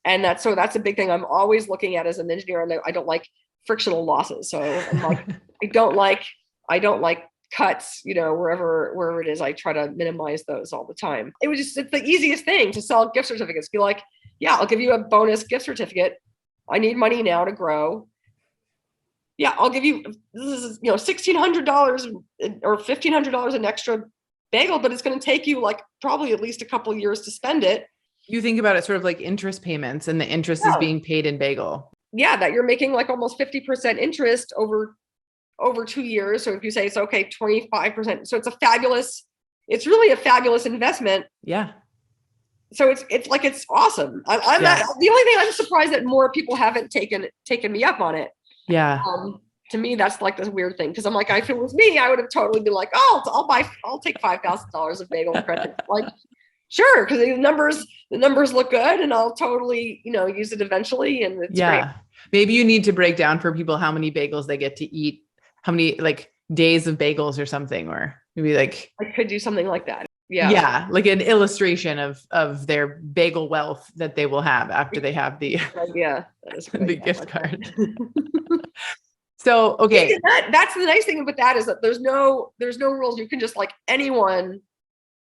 And that's a big thing I'm always looking at as an engineer. And I don't like frictional losses. So I'm like, I don't like cuts, wherever it is. I try to minimize those all the time. It's the easiest thing to sell gift certificates. Be like, yeah, I'll give you a bonus gift certificate. I need money now to grow. Yeah, I'll give you, this is, $1,600 or $1,500 an extra bagel, but it's going to take you like probably at least a couple of years to spend it. You think about it sort of like interest payments, and the interest is being paid in bagel. Yeah, that you're making like almost 50% interest over 2 years. So if you say it's okay, 25%. So it's really a fabulous investment. Yeah. So it's awesome. The only thing I'm surprised that more people haven't taken me up on it. Yeah. To me, that's like this weird thing. Cause I'm like, if it was me, I would have totally been like, oh, I'll take $5,000 of bagel credit. Like, sure. Cause the numbers look good, and I'll totally, use it eventually. And it's great. Maybe you need to break down for people how many bagels they get to eat, how many like days of bagels or something, or maybe like I could do something like that. Yeah. Yeah. Like an illustration of their bagel wealth that they will have after they have the gift card. So, okay. That's the nice thing about that, is that there's no rules. You can just like anyone,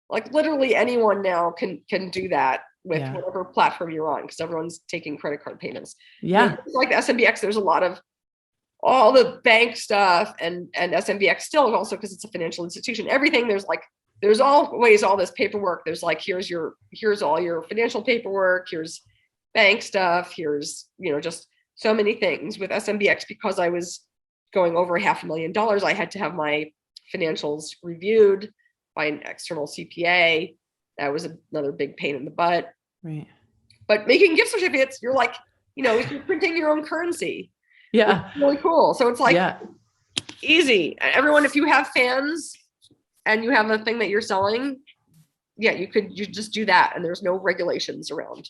like literally anyone now can do that with whatever platform you're on, because everyone's taking credit card payments. Yeah. Like the SMBX, there's a lot of all the bank stuff, and SMBX still also, because it's a financial institution, everything, there's always all this paperwork. There's like, here's all your financial paperwork, here's bank stuff, here's, just so many things. With SMBX, because I was going over $500,000, I had to have my financials reviewed by an external CPA. That was another big pain in the butt. Right. But making gift certificates, you're like, you're printing your own currency. Yeah. It's really cool. So it's like easy. Everyone, if you have fans and you have a thing that you're selling, you just do that, and there's no regulations around.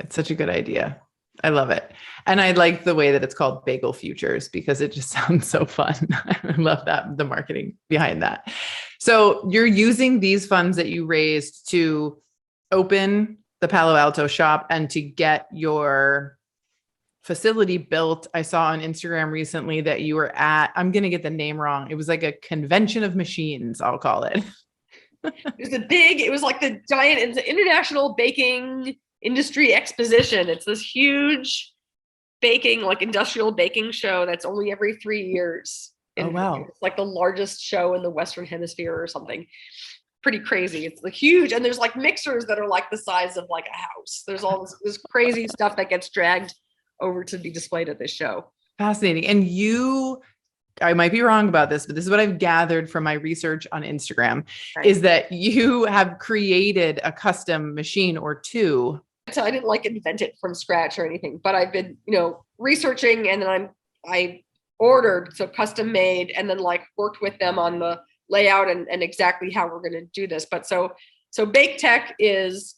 It's such a good idea. I love it. And I like the way that it's called Bagel Futures, because it just sounds so fun. I love that, the marketing behind that. So you're using these funds that you raised to open the Palo Alto shop and to get your facility built. I saw on Instagram recently that you were at, I'm going to get the name wrong. It was like a convention of machines, I'll call it. It was like the giant, it's an international baking industry exposition. It's this huge baking, like industrial baking show that's only every 3 years. Oh, wow. It's like the largest show in the Western Hemisphere or something. Pretty crazy. It's huge. And there's like mixers that are like the size of like a house. There's all this crazy stuff that gets dragged over to be displayed at this show. Fascinating. And I might be wrong about this, but this is what I've gathered from my research on Instagram, is that you have created a custom machine or two. So I didn't like invent it from scratch or anything, but I've been, researching, and then I ordered, so custom made, and then like worked with them on the layout and exactly how we're going to do this. But so Bake Tech is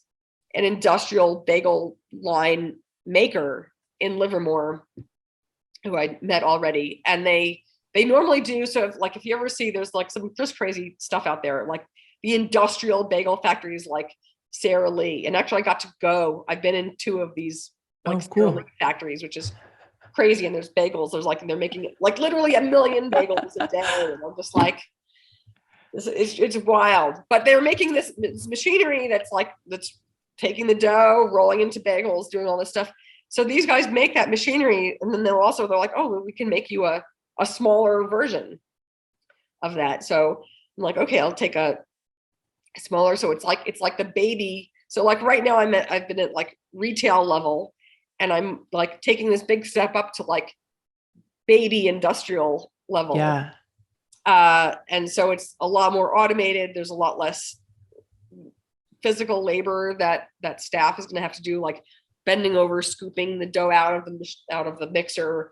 an industrial bagel line maker in Livermore, who I met already. And they normally do, so if you ever see, there's like some just crazy stuff out there, like the industrial bagel factories, like Sara Lee. And actually I got to go, I've been in 2 of these Sara Lee factories, which is crazy. And there's bagels, they're making like literally 1 million bagels a day. And I'm just like, it's wild. But they're making this machinery that's taking the dough, rolling into bagels, doing all this stuff. So these guys make that machinery, and then they're like, oh, well, we can make you a smaller version of that. So I'm like, okay, I'll take a smaller. So it's like the baby. So like right now I've been at like retail level, and I'm like taking this big step up to like baby industrial level. Yeah. And so it's a lot more automated. There's a lot less physical labor that staff is going to have to do, like bending over, scooping the dough out of the mixer,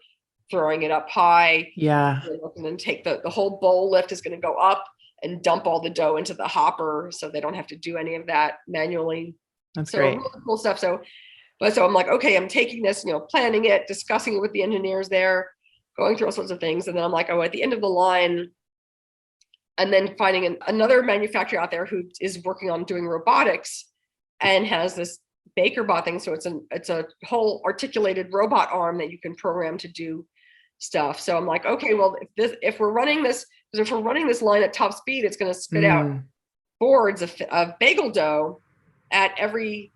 throwing it up high. Yeah. And then take the whole bowl lift is going to go up and dump all the dough into the hopper, so they don't have to do any of that manually. That's great. Really cool stuff. So I'm like, okay, I'm taking this, planning it, discussing it with the engineers there, going through all sorts of things. And then I'm like, oh, at the end of the line, and then finding another manufacturer out there who is working on doing robotics and has this BakerBot thing. So it's a whole articulated robot arm that you can program to do stuff. So I'm like, okay, well, if we're running this line at top speed, it's going to spit out boards of bagel dough at every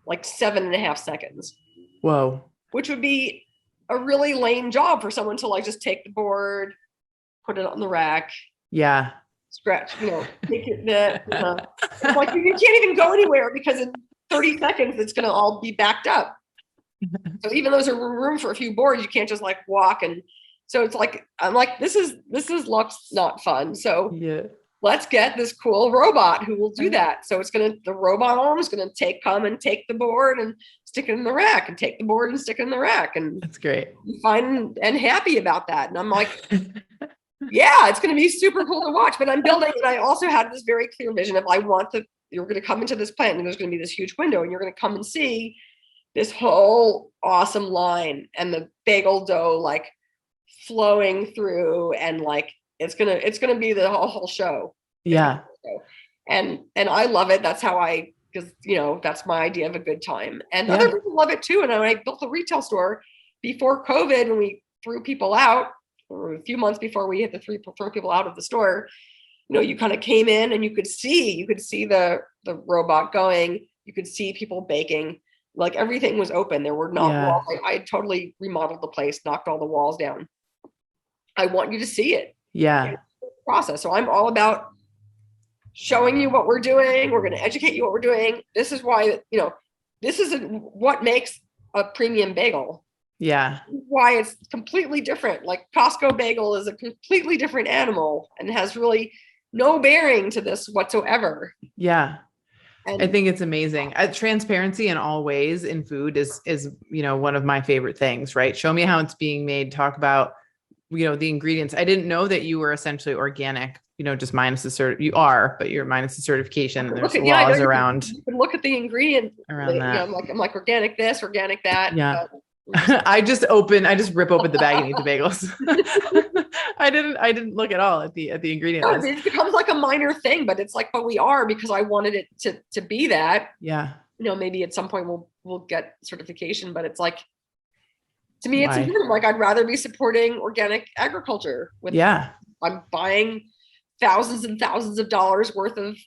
like 7.5 seconds. Whoa. Which would be a really lame job for someone to like just take the board, put it on the rack. Yeah. Scratch, take it, like you can't even go anywhere because in 30 seconds it's going to all be backed up. So even though there's a room for a few boards, you can't just like walk. And so it's like, I'm like, this looks not fun. So yeah, let's get this cool robot who will do that. So the robot arm is going to come and take the board and stick it in the rack, and take the board and stick it in the rack. And that's great. I'm fine and happy about that. And I'm like, yeah, it's going to be super cool to watch. But I'm building, and I also had this very clear vision of you're going to come into this plant, and there's going to be this huge window, and you're going to come and see this whole awesome line and the bagel dough like flowing through, and like it's gonna be the whole show. Yeah. And I love it. That's how because that's my idea of a good time. And other people love it too. And I built a retail store before COVID, when we threw people out, or a few months before we hit the throw people out of the store. You kind of came in and you could see the robot going, you could see people baking, like everything was open. There were not walls. I totally remodeled the place, knocked all the walls down. I want you to see it. Yeah. Process. So I'm all about showing you what we're doing. We're going to educate you what we're doing. This is why, this is what makes a premium bagel. Yeah. Why it's completely different. Like Costco bagel is a completely different animal and has really no bearing to this whatsoever. Yeah. And I think it's amazing. Transparency in all ways in food is, one of my favorite things, right? Show me how it's being made. Talk about, the ingredients. I didn't know that you were essentially organic, just minus you are, but you're minus the certification. And there's laws around. You can look at the ingredient around that. I'm like organic this, organic that. Yeah. I just rip open the bag and eat the bagels. I didn't look at all at the ingredient list. It becomes like a minor thing, but it's like, but we are, because I wanted it to be that. Yeah. Maybe at some point we'll get certification, but it's like, to me, it's important. Like, I'd rather be supporting organic agriculture I'm buying thousands and thousands of dollars worth of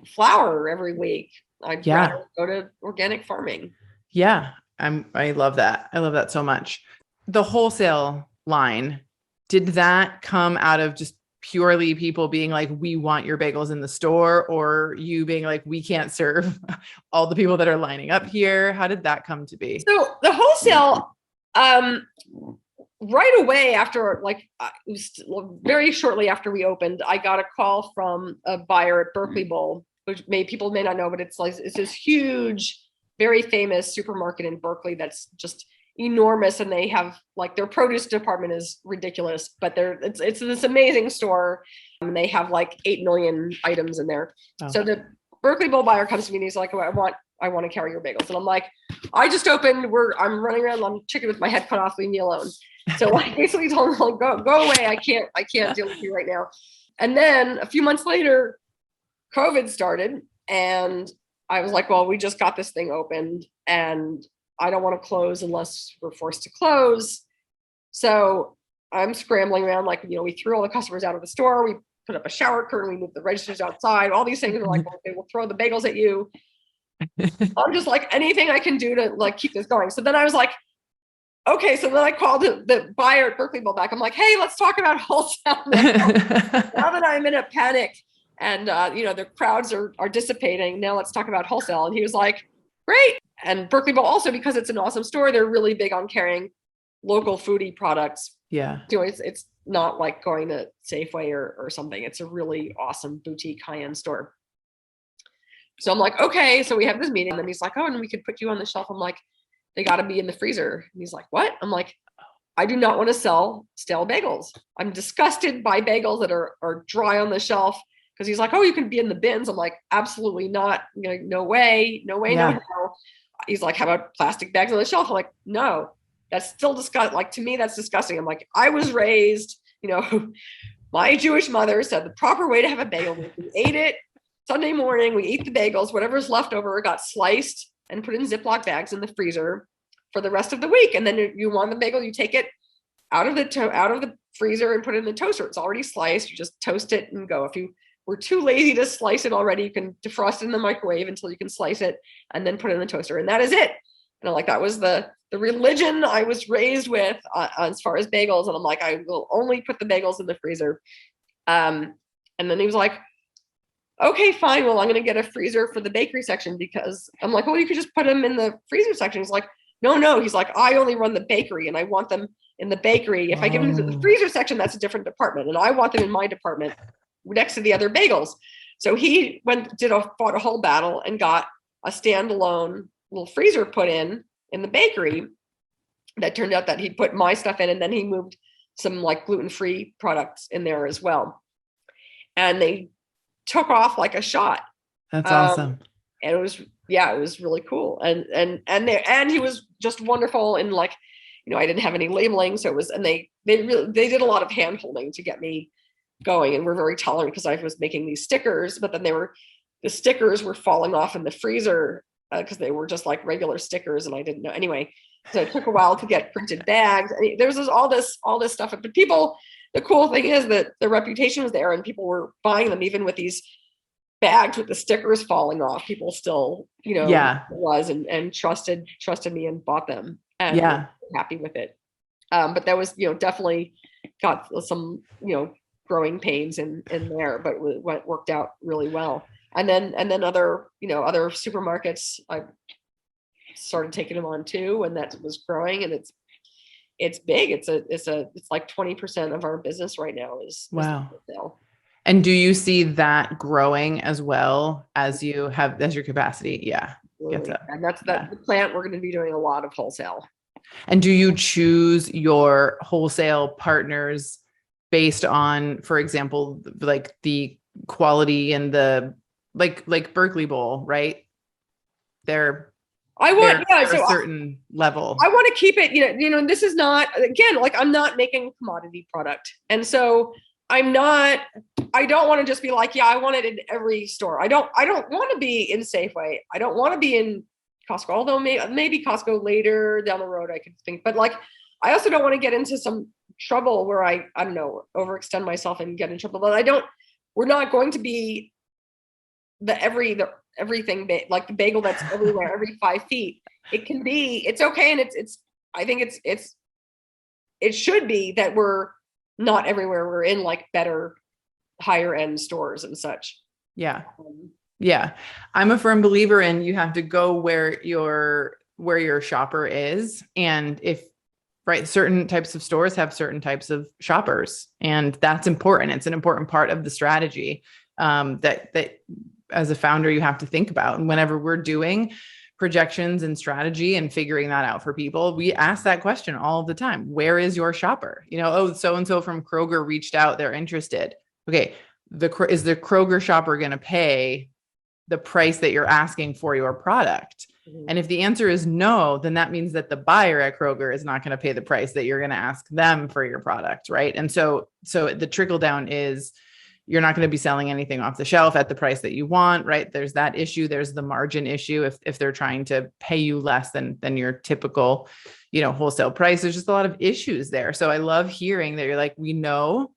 flour every week. I'd rather go to organic farming. Yeah. I love that. I love that so much. The wholesale line, did that come out of just purely people being like, we want your bagels in the store, or you being like, we can't serve all the people that are lining up here? How did that come to be? So the wholesale, right away after, it was very shortly after we opened, I got a call from a buyer at Berkeley Bowl, which people may not know, but it's this huge, very famous supermarket in Berkeley that's just enormous, and they have their produce department is ridiculous, but it's this amazing store, and they have 8 million items in there. Oh. So the Berkeley Bowl buyer comes to me and he's like, oh, I want to carry your bagels, and I'm like, I just opened. I'm running around on chicken with my head cut off. Leave me alone. So I basically told him, go away. I can't deal with you right now. And then a few months later, COVID started, and I was like, well, we just got this thing opened, and I don't want to close unless we're forced to close. So I'm scrambling around, we threw all the customers out of the store. We put up a shower curtain. We moved the registers outside. All these things are like, okay, we'll throw the bagels at you. I'm just like, anything I can do to like keep this going. So then I was like, okay. So then I called the buyer at Berkeley Bowl back. I'm like, hey, let's talk about wholesale now. Now that I'm in a panic and, the crowds are dissipating. Now let's talk about wholesale. And he was like, great. And Berkeley Bowl also, because it's an awesome store, they're really big on carrying local foodie products. Yeah. It's not like going to Safeway or something. It's a really awesome boutique high-end store. So I'm like, okay. So we have this meeting, and then he's like, oh, and we could put you on the shelf. I'm like, they got to be in the freezer. And he's like, what? I'm like, I do not want to sell stale bagels. I'm disgusted by bagels that are dry on the shelf. Because he's like, oh, you can be in the bins. I'm like, absolutely not. No way, no. He's like, how about plastic bags on the shelf? I'm like, no, that's still disgusting. Like, to me, that's disgusting. I'm like, I was raised, my Jewish mother said the proper way to have a bagel, we ate it Sunday morning, we eat the bagels, whatever's left over got sliced and put in Ziploc bags in the freezer for the rest of the week. And then you want the bagel, you take it out of the freezer and put it in the toaster. It's already sliced. You just toast it and go. If you were too lazy to slice it already, you can defrost it in the microwave until you can slice it and then put it in the toaster. And that is it. And I'm like, that was the religion I was raised with as far as bagels. And I'm like, I will only put the bagels in the freezer. And then he was like, okay, fine. Well, I'm going to get a freezer for the bakery section, because I'm like, well, you could just put them in the freezer section. He's like, no. He's like, I only run the bakery and I want them in the bakery. If I give them to the freezer section, that's a different department. And I want them in my department next to the other bagels. So he fought a whole battle and got a standalone little freezer put in the bakery. That turned out that he put my stuff in, and then he moved some like gluten-free products in there as well. And they took off like a shot. That's awesome. And it was really cool. And he was just wonderful. And like, I didn't have any labeling. So it was, and they did a lot of hand holding to get me going, and were very tolerant, because I was making these stickers, but then the stickers were falling off in the freezer because they were just like regular stickers, and I didn't know anyway. So it took a while to get printed bags. There was all this stuff, but people, the cool thing is that the reputation was there, and people were buying them even with these bags with the stickers falling off. People still, was and trusted me and bought them, and were happy with it. But that was, definitely got some, growing pains in there, but it worked out really well. And then other supermarkets, I started taking them on too, and that was growing, and it's big. It's like 20% of our business right now is wow. And do you see that growing as well as your capacity? Yeah. And that's the plant. We're going to be doing a lot of wholesale. And do you choose your wholesale partners based on, for example, like the quality and the like Berkeley Bowl, right? They're a certain level. I want to keep it, this is not, again, like, I'm not making a commodity product. And so I don't want to just be like, I want it in every store. I don't want to be in Safeway. I don't want to be in Costco, although maybe Costco later down the road I could think, but like, I also don't want to get into some trouble where I don't know, overextend myself and get in trouble. But we're not going to be everything like the bagel that's everywhere every 5 feet. It's okay. And I think it should be that we're not everywhere. We're in like better, higher end stores and such. Yeah. Yeah. I'm a firm believer in you have to go where your shopper is. And certain types of stores have certain types of shoppers, and that's important. It's an important part of the strategy that as a founder, you have to think about. And whenever we're doing projections and strategy and figuring that out for people, we ask that question all the time. Where is your shopper? So-and-so from Kroger reached out. They're interested. Okay. Is the Kroger shopper going to pay the price that you're asking for your product? Mm-hmm. And if the answer is no, then that means that the buyer at Kroger is not going to pay the price that you're going to ask them for your product. Right. And so the trickle down is you're not going to be selling anything off the shelf at the price that you want, right? There's that issue. There's the margin issue. If they're trying to pay you less than your typical, wholesale price, there's just a lot of issues there. So I love hearing that you're like, we know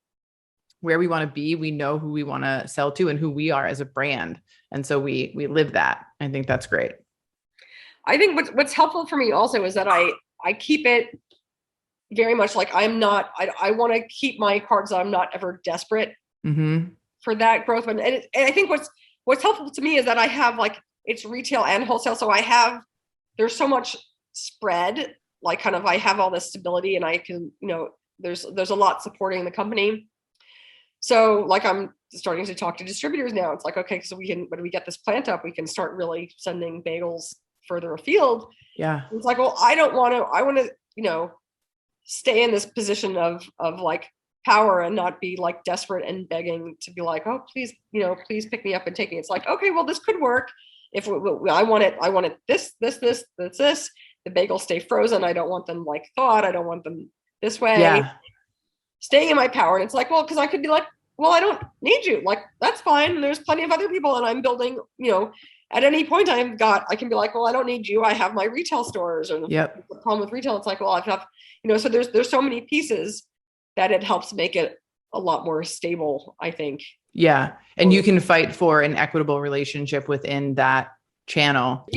where we want to be. We know who we want to sell to and who we are as a brand. And so we live that. I think that's great. I think what's helpful for me also is that I keep it very much like I want to keep my cards. I'm not ever desperate for that growth. And I think what's helpful to me is that I have like, it's retail and wholesale. So there's so much spread, like kind of, I have all this stability and I can, there's a lot supporting the company. So like I'm starting to talk to distributors now. It's like, okay, so when we get this plant up, we can start really sending bagels further afield. Yeah. It's like, well, I want to, stay in this position of like power and not be like desperate and begging to be like, oh, please pick me up and take me. It's like, okay, well, this could work. If I want it, this. The bagels stay frozen. I don't want them like thawed. I don't want them this way. Yeah. Staying in my power. And it's like, well, because I could be like, well, I don't need you. Like, that's fine. There's plenty of other people and I'm building, at any point I can be like, well, I don't need you. I have my retail stores. Or the problem with retail, it's like, well, I have, so there's so many pieces that it helps make it a lot more stable, I think. Yeah. And you can fight for an equitable relationship within that channel.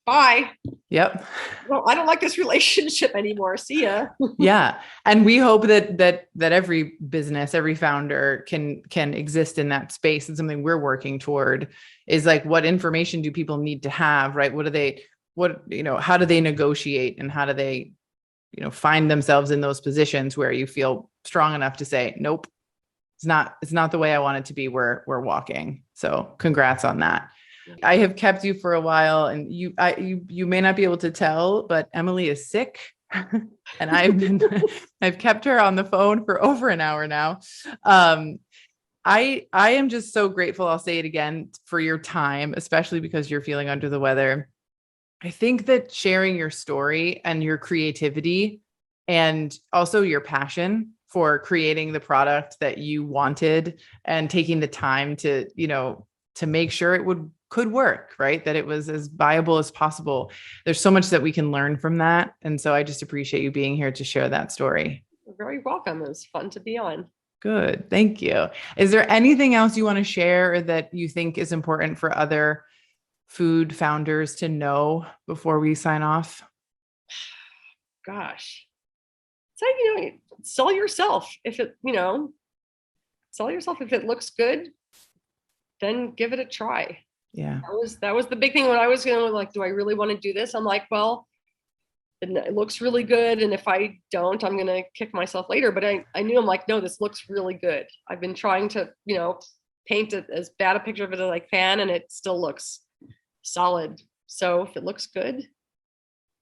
Bye. Yep. Well, I don't like this relationship anymore. See ya. Yeah. And we hope that every business, every founder can exist in that space. And something we're working toward is like, what information do people need to have, right? How do they negotiate and how do they, find themselves in those positions where you feel strong enough to say, nope, it's not the way I want it to be. We're walking. So congrats on that. I have kept you for a while and you may not be able to tell, but Emily is sick and I've kept her on the phone for over an hour now. I am just so grateful. I'll say it again for your time, especially because you're feeling under the weather. I think that sharing your story and your creativity and also your passion for creating the product that you wanted and taking the time to make sure it could work, right? That it was as viable as possible. There's so much that we can learn from that. And so I just appreciate you being here to share that story. You're very welcome. It was fun to be on. Good. Thank you. Is there anything else you want to share that you think is important for other food founders to know before we sign off? Gosh. So, sell yourself. Sell yourself. If it looks good, then give it a try. Yeah. That was the big thing when I was like, do I really want to do this? I'm like, well, it looks really good. And if I don't, I'm going to kick myself later. But I knew, I'm like, no, this looks really good. I've been trying to, paint it as bad a picture of it as I can. And it still looks solid. So if it looks good,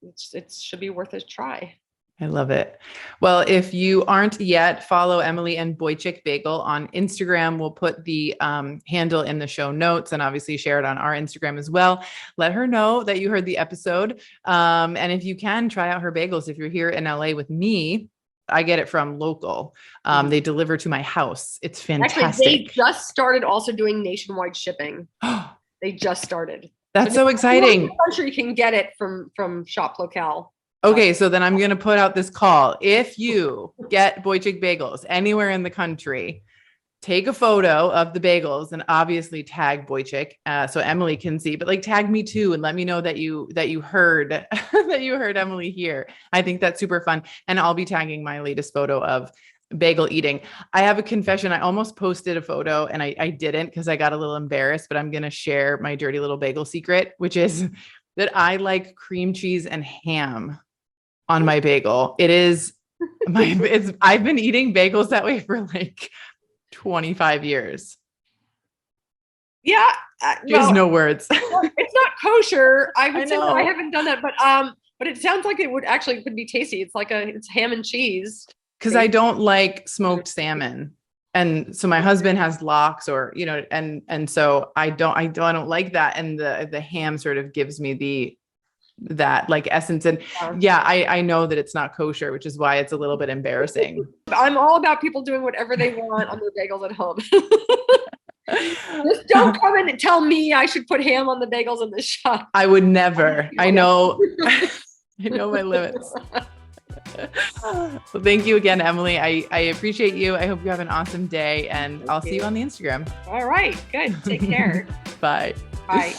it should be worth a try. I love it. Well, if you aren't yet, follow Emily and Boichik Bagel on Instagram. We'll put the handle in the show notes and obviously share it on our Instagram as well. Let her know that you heard the episode. And if you can, try out her bagels. If you're here in LA with me, I get it from local. They deliver to my house. It's fantastic. Actually, they just started also doing nationwide shipping. They just started. That's so exciting. The country can get it from Shop Locale. Okay, so then I'm going to put out this call. If you get Boichik Bagels anywhere in the country, take a photo of the bagels and obviously tag Boichik so Emily can see, but like tag me too and let me know that you heard that you heard Emily here. I think that's super fun. And I'll be tagging my latest photo of bagel eating. I have a confession. I almost posted a photo and I didn't because I got a little embarrassed, but I'm going to share my dirty little bagel secret, which is that I like cream cheese and ham on my bagel. I've been eating bagels that way for like 25 years. Yeah. There's no words. It's not kosher. I would say no, I haven't done that, but it sounds like it could be tasty. It's like it's ham and cheese. Cause I don't like smoked salmon. And so my husband has lox and so I don't like that. And the ham sort of gives me that like essence. And I know that it's not kosher, which is why it's a little bit embarrassing. I'm all about people doing whatever they want on their bagels at home. Just don't come in and tell me I should put ham on the bagels in the shop. I would never. I know my limits. Well, thank you again, Emily. I appreciate you. I hope you have an awesome day, and I'll see you on the Instagram. All right. Good. Take care. Bye. Bye.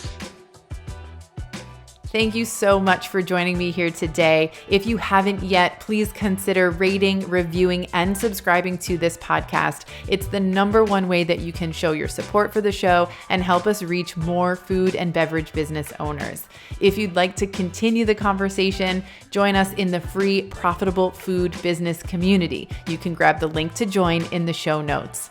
Thank you so much for joining me here today. If you haven't yet, please consider rating, reviewing, and subscribing to this podcast. It's the number one way that you can show your support for the show and help us reach more food and beverage business owners. If you'd like to continue the conversation, join us in the free Profitable Food Business community. You can grab the link to join in the show notes.